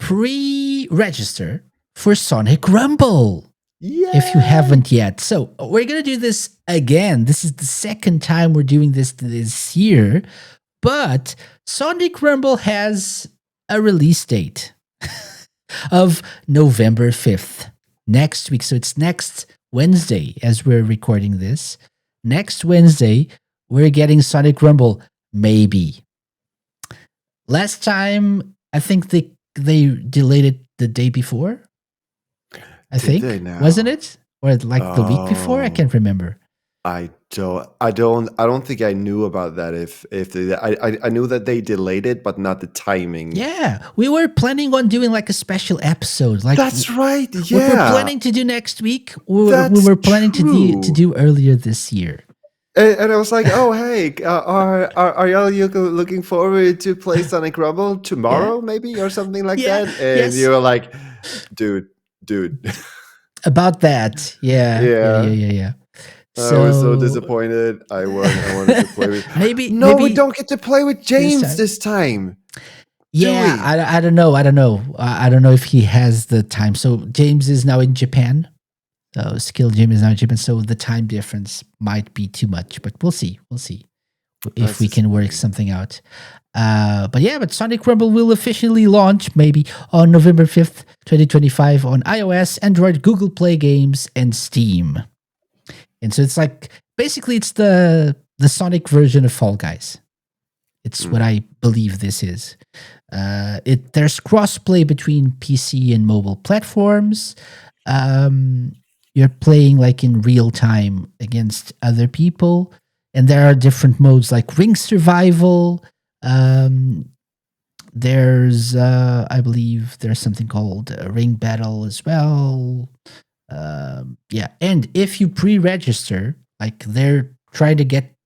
pre-register for Sonic Rumble. Yeah. If you haven't yet. So we're going to do this again. This is the second time we're doing this year. But Sonic Rumble has a release date of November 5th, next week. So it's next Wednesday as we're recording this. Next Wednesday, we're getting Sonic Rumble, maybe. Last time, I think they delayed it the day before. I think, wasn't it? Or like the week before? I can't remember. I don't think I knew about that. If I knew that they delayed it, but not the timing. Yeah, we were planning on doing like a special episode. Like that's right. Yeah, what we're planning to do next week. We were planning to do earlier this year. And I was like, oh hey, are y'all looking forward to play Sonic Rumble tomorrow, maybe, or something like that? And you were like, dude. About that, yeah. I was so disappointed. I wanted to play with. maybe we don't get to play with James this time. Yeah, I don't know. I don't know if he has the time. So James is now in Japan. So Skill Jim is now in Japan. So the time difference might be too much, but we'll see. If we can work something out. But Sonic Rumble will officially launch maybe on November 5th, 2025 on iOS, Android, Google Play Games, and Steam. And so it's like, basically it's the Sonic version of Fall Guys. It's what I believe this is. There's crossplay between PC and mobile platforms. You're playing like in real time against other people. And there are different modes like Ring Survival. There's, I believe, there's something called Ring Battle as well. And if you pre-register, like they're trying to get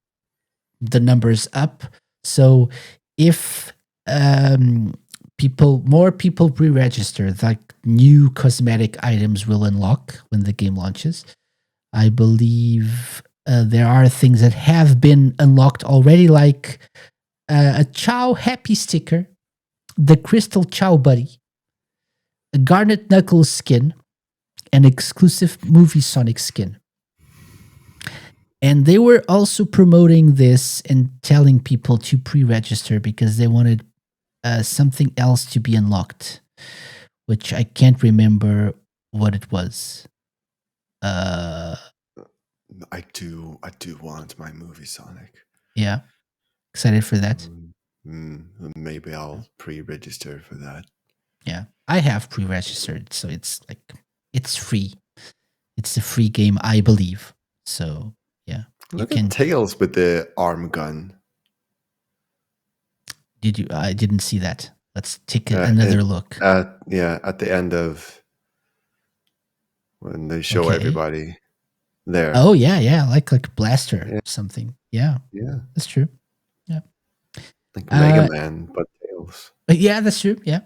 the numbers up. So if more people pre-register, like new cosmetic items will unlock when the game launches. I believe there are things that have been unlocked already, like a Chow Happy sticker, the Crystal Chow Buddy, a Garnet Knuckles skin, an exclusive movie Sonic skin. And they were also promoting this and telling people to pre-register because they wanted something else to be unlocked, which I can't remember what it was. I do want my movie Sonic. Yeah, excited for that. Maybe I'll pre-register for that. Yeah, I have pre-registered, so it's free. It's a free game, I believe. So yeah, Look at Tails with the arm gun. Did you? I didn't see that. Let's take another look. At the end of when they show everybody there. Oh yeah, like blaster or something. Yeah, that's true. Yeah, like Mega Man, but Tails. Yeah, that's true. Yeah,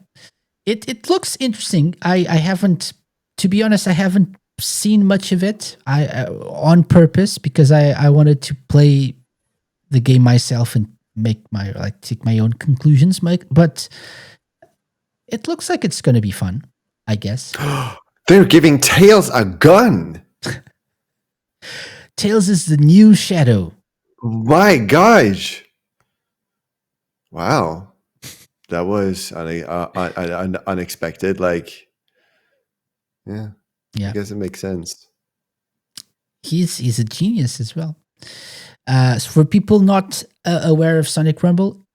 it looks interesting. I haven't, to be honest, I haven't seen much of it. I on purpose because I wanted to play the game myself and take my own conclusions. But it looks like it's going to be fun, I guess. They're giving Tails a gun. Tails is the new Shadow. My gosh! Wow, that was unexpected. Like, yeah, I guess it makes sense. He's a genius as well. So for people not aware of Sonic Rumble,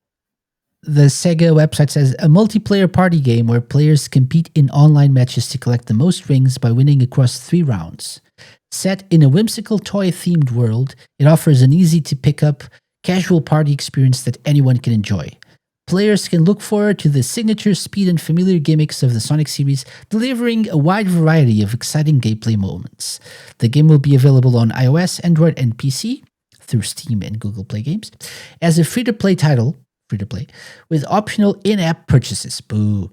the Sega website says a multiplayer party game where players compete in online matches to collect the most rings by winning across 3 rounds. Set in a whimsical toy-themed world, it offers an easy-to-pick-up, casual party experience that anyone can enjoy. Players can look forward to the signature speed and familiar gimmicks of the Sonic series, delivering a wide variety of exciting gameplay moments. The game will be available on iOS, Android, and PC through Steam and Google Play Games as a free-to-play title, with optional in-app purchases. Boo.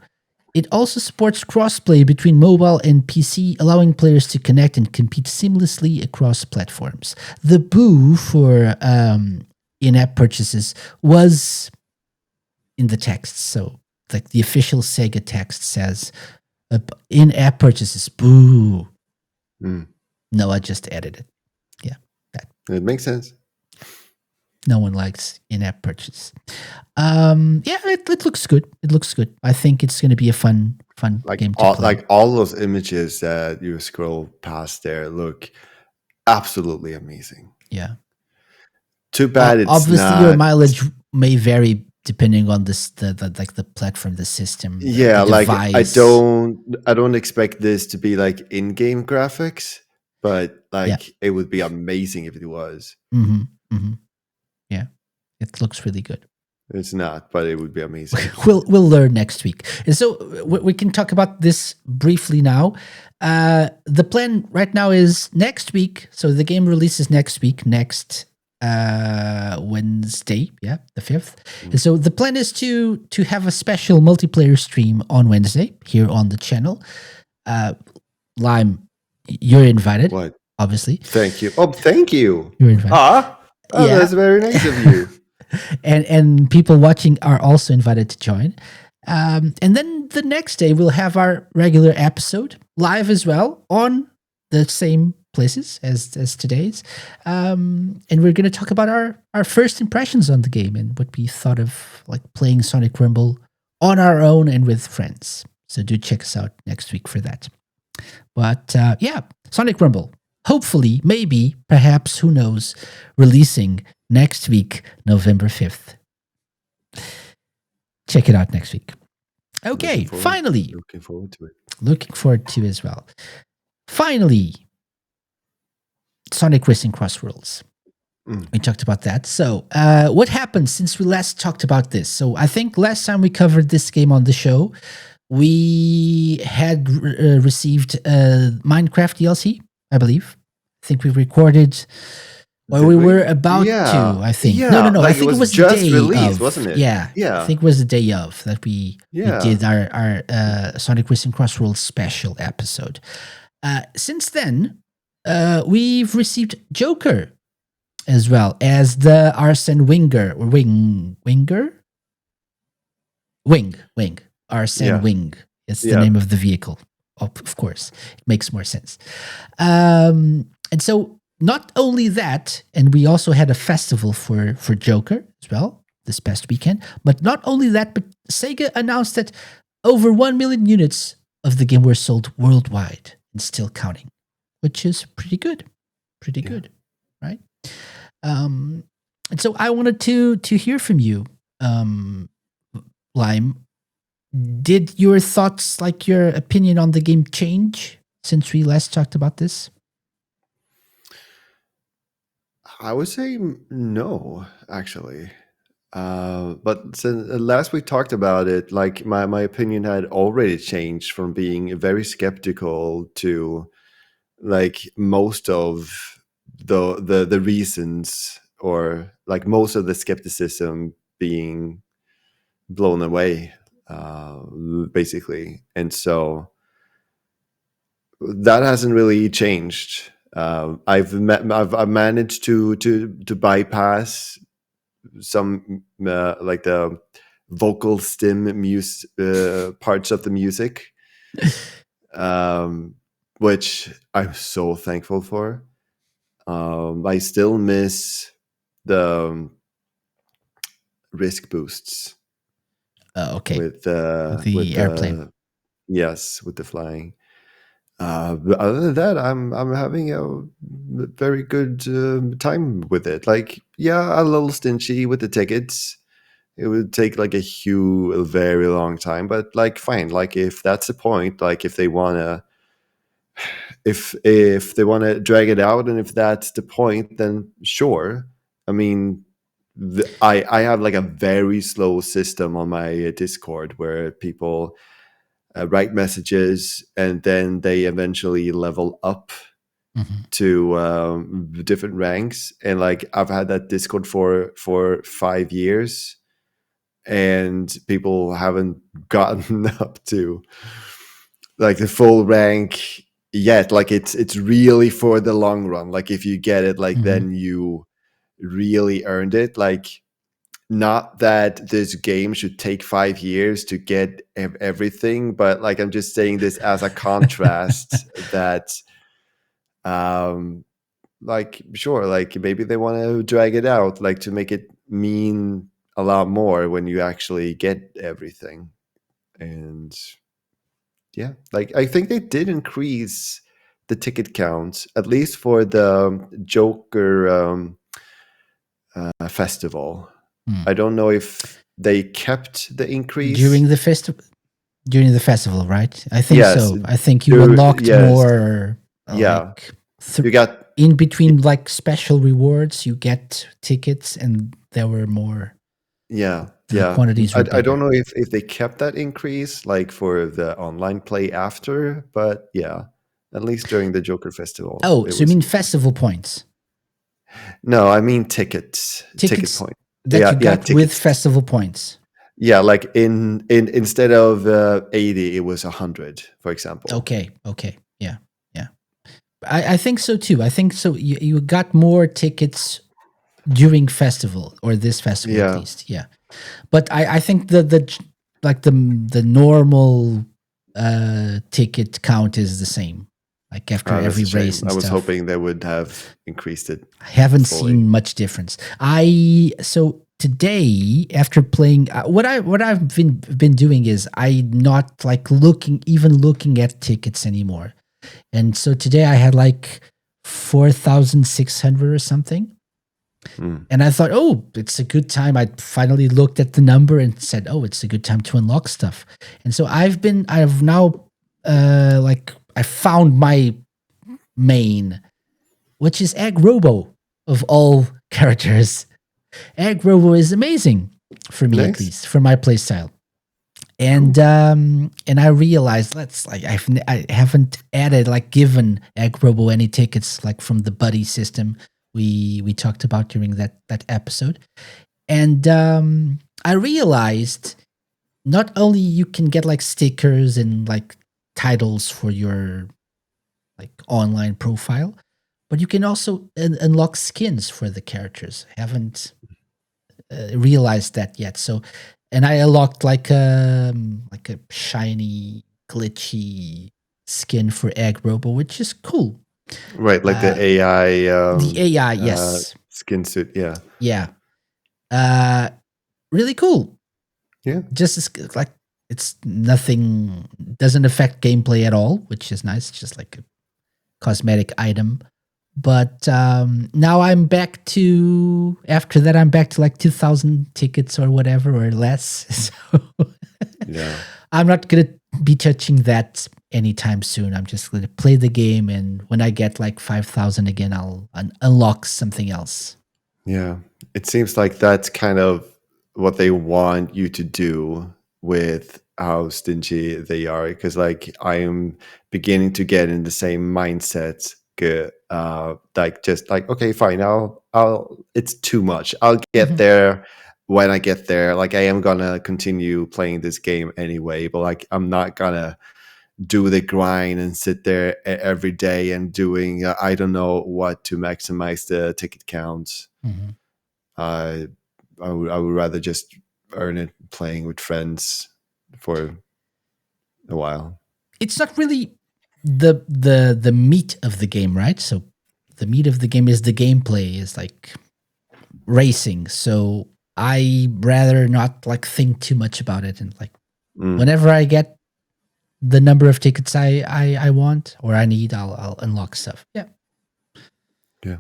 It also supports crossplay between mobile and PC, allowing players to connect and compete seamlessly across platforms. The boo for in-app purchases was in the text. So, like the official Sega text says, in-app purchases, boo. No, I just added it. Yeah, it makes sense. No one likes in-app purchase. It looks good. It looks good. I think it's going to be a fun game to play. Like all those images that you scroll past there look absolutely amazing. Yeah. Too bad it's obviously not... your mileage may vary depending on the platform, the system. Yeah, the like device. I don't expect this to be like in-game graphics, but it would be amazing if it was. Yeah, it looks really good. It's not, but it would be amazing. We'll learn next week. And so we can talk about this briefly now. The plan right now is next week. So the game releases next week, next Wednesday, the 5th. And so the plan is to have a special multiplayer stream on Wednesday here on the channel. Lime, you're invited. What? Obviously. Thank you. Oh, thank you. You're invited. That's very nice of you. and people watching are also invited to join. And then the next day we'll have our regular episode live as well on the same places as today's. And we're going to talk about our first impressions on the game and what we thought of like playing Sonic Rumble on our own and with friends. So do check us out next week for that. But Sonic Rumble. Hopefully, maybe, perhaps, who knows, releasing next week, November 5th. Check it out next week. Okay, finally. Looking forward to it. Looking forward to it as well. Finally, Sonic Racing Cross Worlds. We talked about that. So, what happened since we last talked about this? So, I think last time we covered this game on the show, we had received Minecraft DLC. I believe. I think we recorded, or we were about to. I think. No. Like I think it was just the day released, of, wasn't it? Yeah. I think it was the day of that we did our Sonic Racing Cross Worlds special episode. Since then, we've received Joker as well as the Arsene Winger or Wing. Arsene Wing is the name of the vehicle. Of course, it makes more sense. And so not only that, and we also had a festival for Joker as well. this past weekend. But not only that, but Sega announced that over 1 million units of the game were sold worldwide and still counting, which is pretty good. Pretty good, right? And so I wanted to hear from you, Lime. Did your thoughts, like your opinion on the game, change since we last talked about this? I would say no, actually. But since last we talked about it, like my opinion had already changed from being very skeptical to like most of the reasons, or like most of the skepticism being blown away, basically. And so that hasn't really changed. I've managed to bypass some like the vocal stim parts of the music, which I'm so thankful for. I still miss the risk boosts Okay. with the airplane. Yes, with the flying. But other than that, I'm having a very good time with it. Like, yeah, a little stingy with the tickets. It would take like a very long time, but like, fine. Like, if that's the point, like, if they wanna, if they wanna drag it out, and if that's the point, then sure. I mean, I have like a very slow system on my Discord where people write messages, and then they eventually level up to different ranks. And like, I've had that Discord for 5 years, and people haven't gotten up to like the full rank yet. Like, it's really for the long run. Like, if you get it, like, then you really earned it. Like, not that this game should take 5 years to get everything, but like, I'm just saying this as a contrast that like, sure, like, maybe they want to drag it out, like, to make it mean a lot more when you actually get everything. And yeah, like, I think they did increase the ticket count, at least for the Joker festival. I don't know if they kept the increase during the festival. During the festival, right? I think Yes, so. I think you unlocked more. Yeah, Like you got in between, like special rewards. You get tickets, and there were more. yeah, The yeah. quantities were I don't bigger. know if they kept that increase like for the online play after, but yeah, at least during the Joker festival, Oh, it so you was mean increased. festival points? No, I mean tickets, ticket Tickets point. that you got with Tickets. festival points. Yeah, like in instead of 80, it was 100, for example. Okay. Yeah. I think so too. I think so. You got more tickets during festival, or this festival at Yeah. least. Yeah. But I think the normal ticket count is the same. Like after That's every a shame. race and I was stuff. hoping they would have increased it. I haven't fully. seen much difference. So today, after playing, what I've been doing is I'm not like looking at tickets anymore. And so today I had like 4,600 or something. And I thought, oh, it's a good time. I finally looked at the number and said, oh, it's a good time to unlock stuff. And so I've now I found my main, which is Egg Robo of all characters. Egg Robo is amazing for me, at least for my playstyle. And and I realized I haven't given Egg Robo any tickets like from the buddy system we talked about during that episode. And I realized not only you can get like stickers and like titles for your like online profile, but you can also unlock skins for the characters. I haven't realized that yet. So, and I unlocked like a shiny, glitchy skin for Egg Robo, which is cool. Right, like the AI. The AI, yes. Skin suit, yeah. Yeah. really cool. Yeah. Just like it's nothing, doesn't affect gameplay at all, which is nice. It's just like a cosmetic item. But now I'm back to, after that, I'm back to like 2,000 tickets or whatever or less. So Yeah. I'm not going to be touching that anytime soon. I'm just going to play the game. And when I get like 5,000 again, I'll unlock something else. Yeah. It seems like that's kind of what they want you to do with how stingy they are. Because like I'm beginning to get in the same mindset. Like just like, okay, fine. I'll it's too much. I'll get there when I get there. Like I am gonna continue playing this game anyway, but like I'm not gonna do the grind and sit there every day and doing I don't know what to maximize the ticket count. Mhm. I would rather just earn it playing with friends for a while. It's not really the meat of the game, right? So the meat of the game is the gameplay, is like racing. So I rather not like think too much about it, and like whenever I get the number of tickets I want or I need, I'll unlock stuff. Yeah. Yeah.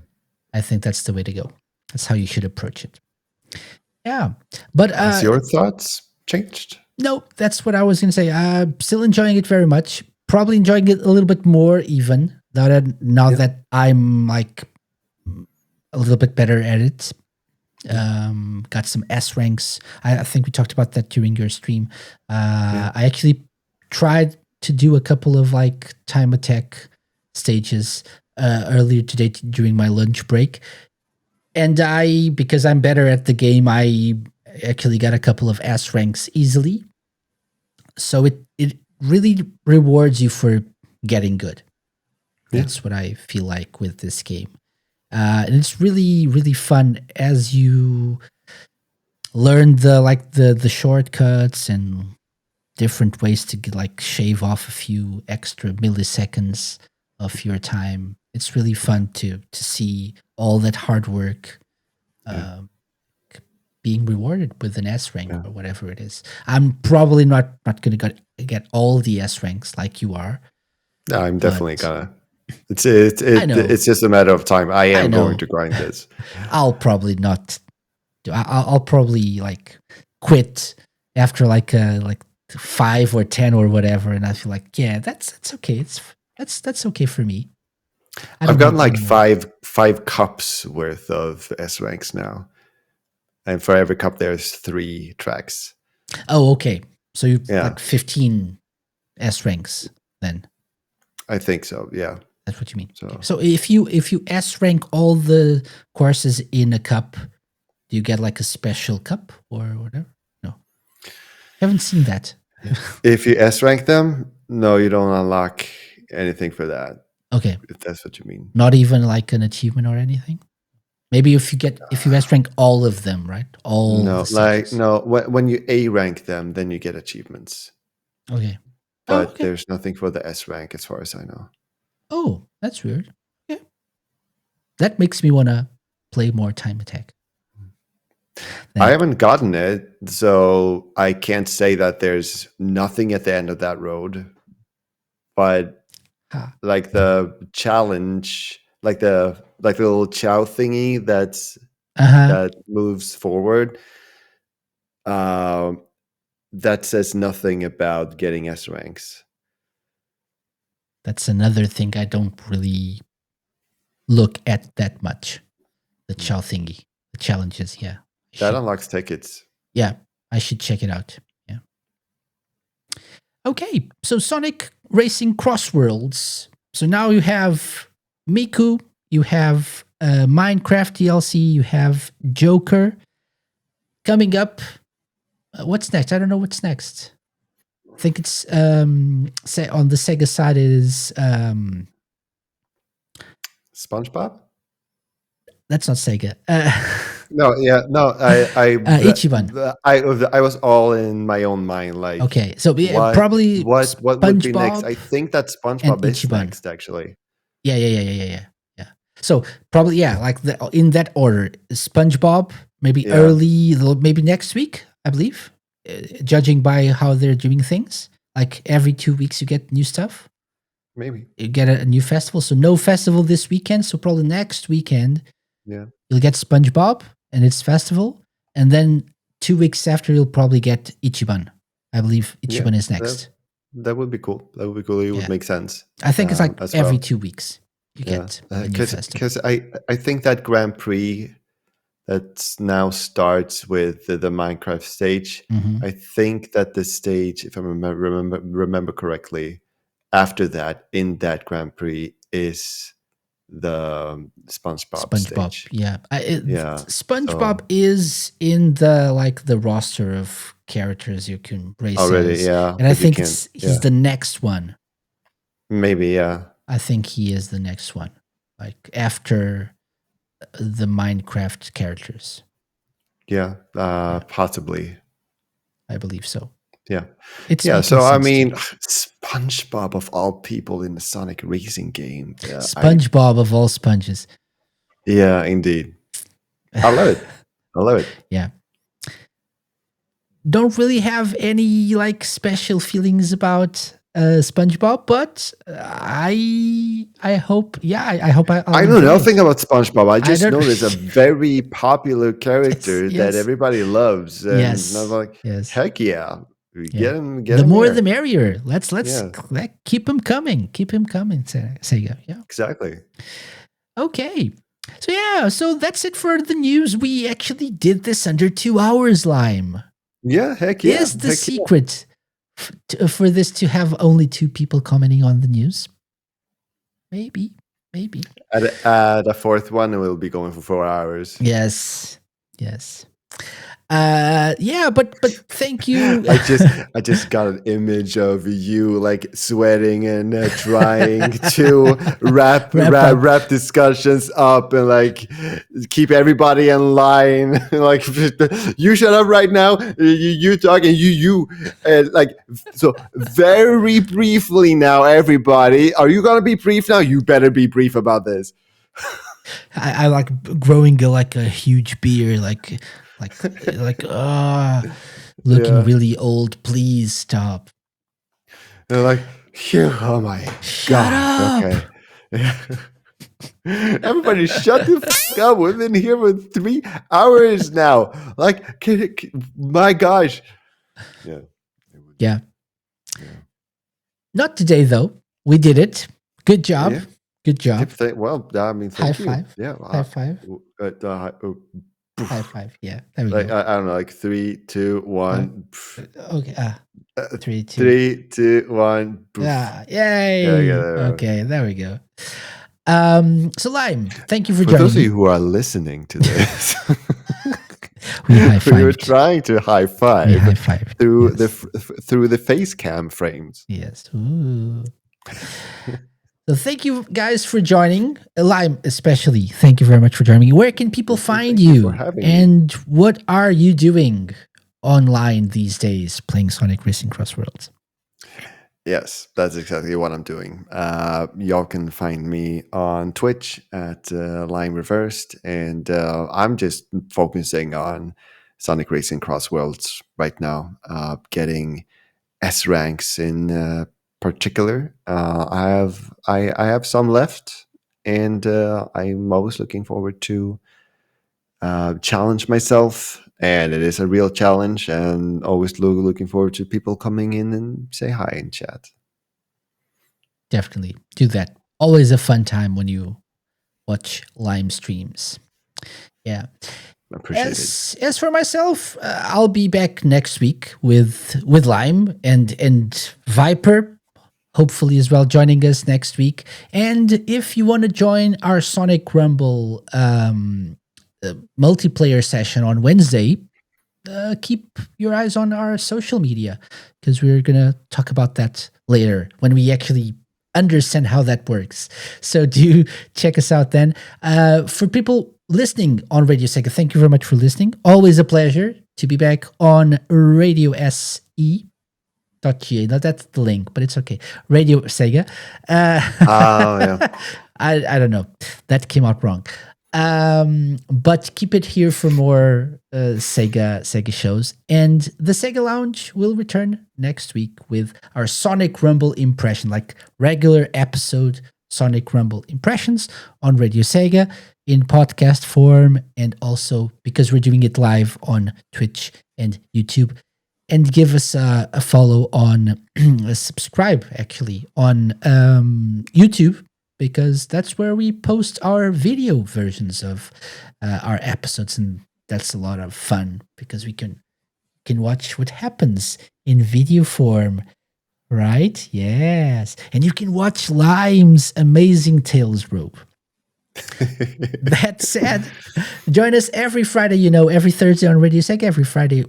I think that's the way to go. That's how you should approach it. Yeah. But Has your thoughts changed? no, that's what I was going to say. Still enjoying it very much. Probably enjoying it a little bit more even now that I'm like a little bit better at it. Got some S ranks. I think we talked about that during your stream. I actually tried to do a couple of like time attack stages earlier today during my lunch break. And because I'm better at the game, I actually got a couple of S ranks easily. So it really rewards you for getting good. That's what I feel like with this game. And it's really, really fun as you learn the shortcuts and different ways to like shave off a few extra milliseconds of your time. It's really fun to see all that hard work being rewarded with an S rank or whatever it is. I'm probably not going to get all the S ranks like you are. No, I'm definitely gonna. I know. It's just a matter of time. I am know. going to grind this. I'll probably not. I'll probably like quit after like 5 or 10 or whatever, and I feel like that's okay. That's okay for me. I've gotten like five cups worth of S ranks now, and for every cup there's 3 tracks. Oh, okay. So you like 15 S ranks then. I think so. Yeah, that's what you mean. So if you S rank all the courses in a cup, do you get like a special cup or whatever? No, I haven't seen that. If you S rank them, no, you don't unlock anything for that. Okay, if that's what you mean. Not even like an achievement or anything. Maybe if you S rank all of them, right? When you A rank them, then you get achievements. Okay. But there's nothing for the S rank as far as I know. Oh, that's weird. Yeah. That makes me want to play more Time Attack. I haven't gotten it, so I can't say that there's nothing at the end of that road. But like the challenge, like the little chow thingy that moves forward, that says nothing about getting S ranks. That's another thing I don't really look at that much. The chow thingy, the challenges, yeah. That unlocks tickets. Yeah, I should check it out. Yeah. Okay, so Sonic Racing Crossworlds. So now you have Miku, you have Minecraft DLC, you have Joker. Coming up, what's next? I don't know what's next. I think it's on the Sega side is SpongeBob. That's not Sega. Ichiban. I was all in my own mind. Like, okay, so probably what would be next? I think that SpongeBob is next, actually. Yeah. So probably like in that order: SpongeBob, maybe Yeah. early, maybe next week, I believe, judging by how they're doing things. Like every 2 weeks, you get new stuff. Maybe. You get a new festival. So no festival this weekend. So probably next weekend, Yeah. you'll get SpongeBob and its festival. And then 2 weeks after, you'll probably get Ichiban. I believe Yeah. Ichiban is next. That would be cool. That would be cool. It would make sense. I think it's like as every well. 2 weeks you get a new festival. Because I think that Grand Prix that now starts with the Minecraft stage. Mhm. I think that the stage, if I remember correctly, after that, in that Grand Prix, is the SpongeBob stage. Yeah. Yeah. SpongeBob So is in the roster of characters you can race already, as. yeah. And I but you think can't- he's the next one. maybe, yeah. I think he is the next one. Like after the Minecraft characters. Yeah, possibly. I believe so. Yeah. It's Yeah, making so I sense to mean, me. SpongeBob of all people in the Sonic racing game. SpongeBob of all sponges. Yeah, indeed. I love it. I love it. Yeah. Don't really have any like special feelings about SpongeBob, but I hope I hope I'll I know enjoy nothing it. about SpongeBob. I just don't- know there's a very popular character Yes, that yes. everybody loves, and Yes, I'm like, yes. heck yeah, we Yeah. get him. Get The him more here. the merrier. Let's Yeah. keep him coming. Keep him coming, Sega. Yeah. Exactly. Okay. So that's it for the news. We actually did this under 2 hours, Lime. Yeah, heck yeah. Is the heck secret for this to have only 2 people commenting on the news? Maybe. Yeah. At a fourth one, we'll be going for 4 hours. Yes. But thank you. I just got an image of you like sweating and trying to wrap discussions up and like keep everybody in line. Like you shut up right now. You talk and you like so very briefly now. Everybody, are you gonna be brief now? You better be brief about this. I like growing like a huge beard, looking really old. Please stop. They're like, phew, oh my Shut god. up. Okay. Everybody shut the fuck up. We've been here for 3 hours now. Like, my gosh. Yeah. Yeah. Not today though. We did it. Good job. Yeah. Good job. Well, I mean, thank you. High five. Yeah. High five. High five. Yeah. There we Like, go. I don't know, like 3, 2, 1. Okay. 3, 2. 3, 2, 1. Yeah. Yay. Yeah, there we go. Okay. There we go. So Lime, thank you for For joining those of me. you who are listening to this, We high we were fived. trying to high five We high fived. through Yes. through the face cam frames. Yes. Ooh. So thank you guys for joining. Lime, especially. Thank you very much for joining me. Where can people find Thank you you? for having me. And what are you doing online these days playing Sonic Racing Cross Worlds? Yes, that's exactly what I'm doing. Y'all can find me on Twitch at Line Reversed, and I'm just focusing on Sonic Racing Cross Worlds right now, getting S ranks in particular. I have some left, and I'm always looking forward to challenge myself. And it is a real challenge, and always looking forward to people coming in and say hi in chat. Definitely do that. Always a fun time when you watch Lime streams. Yeah. Appreciate it. As for myself, I'll be back next week with Lime and Viper, hopefully as well, joining us next week. And if you want to join our Sonic Rumble multiplayer session on Wednesday, keep your eyes on our social media, because we're gonna talk about that later when we actually understand how that works. So do check us out then. For people listening on RadioSEGA, thank you very much for listening. Always a pleasure to be back on RadioSE.ga. Now that's the link, but it's okay. RadioSEGA. Oh yeah. I don't know. That came out wrong. But keep it here for more Sega shows. And the Sega Lounge will return next week with our Sonic Rumble impression, like regular episode Sonic Rumble impressions on Radio Sega in podcast form, and also because we're doing it live on Twitch and YouTube. And give us a follow on subscribe actually on YouTube, because that's where we post our video versions of our episodes, and that's a lot of fun because we can watch what happens in video form, right? Yes, and you can watch Lime's amazing tales rope. That said, join us every Friday, every Thursday on Radio Sega, every Friday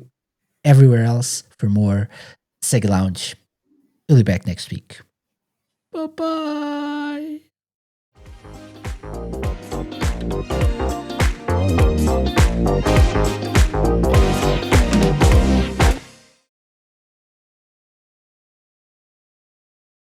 everywhere else for more Sega Lounge. We'll be back next week. Bye-bye.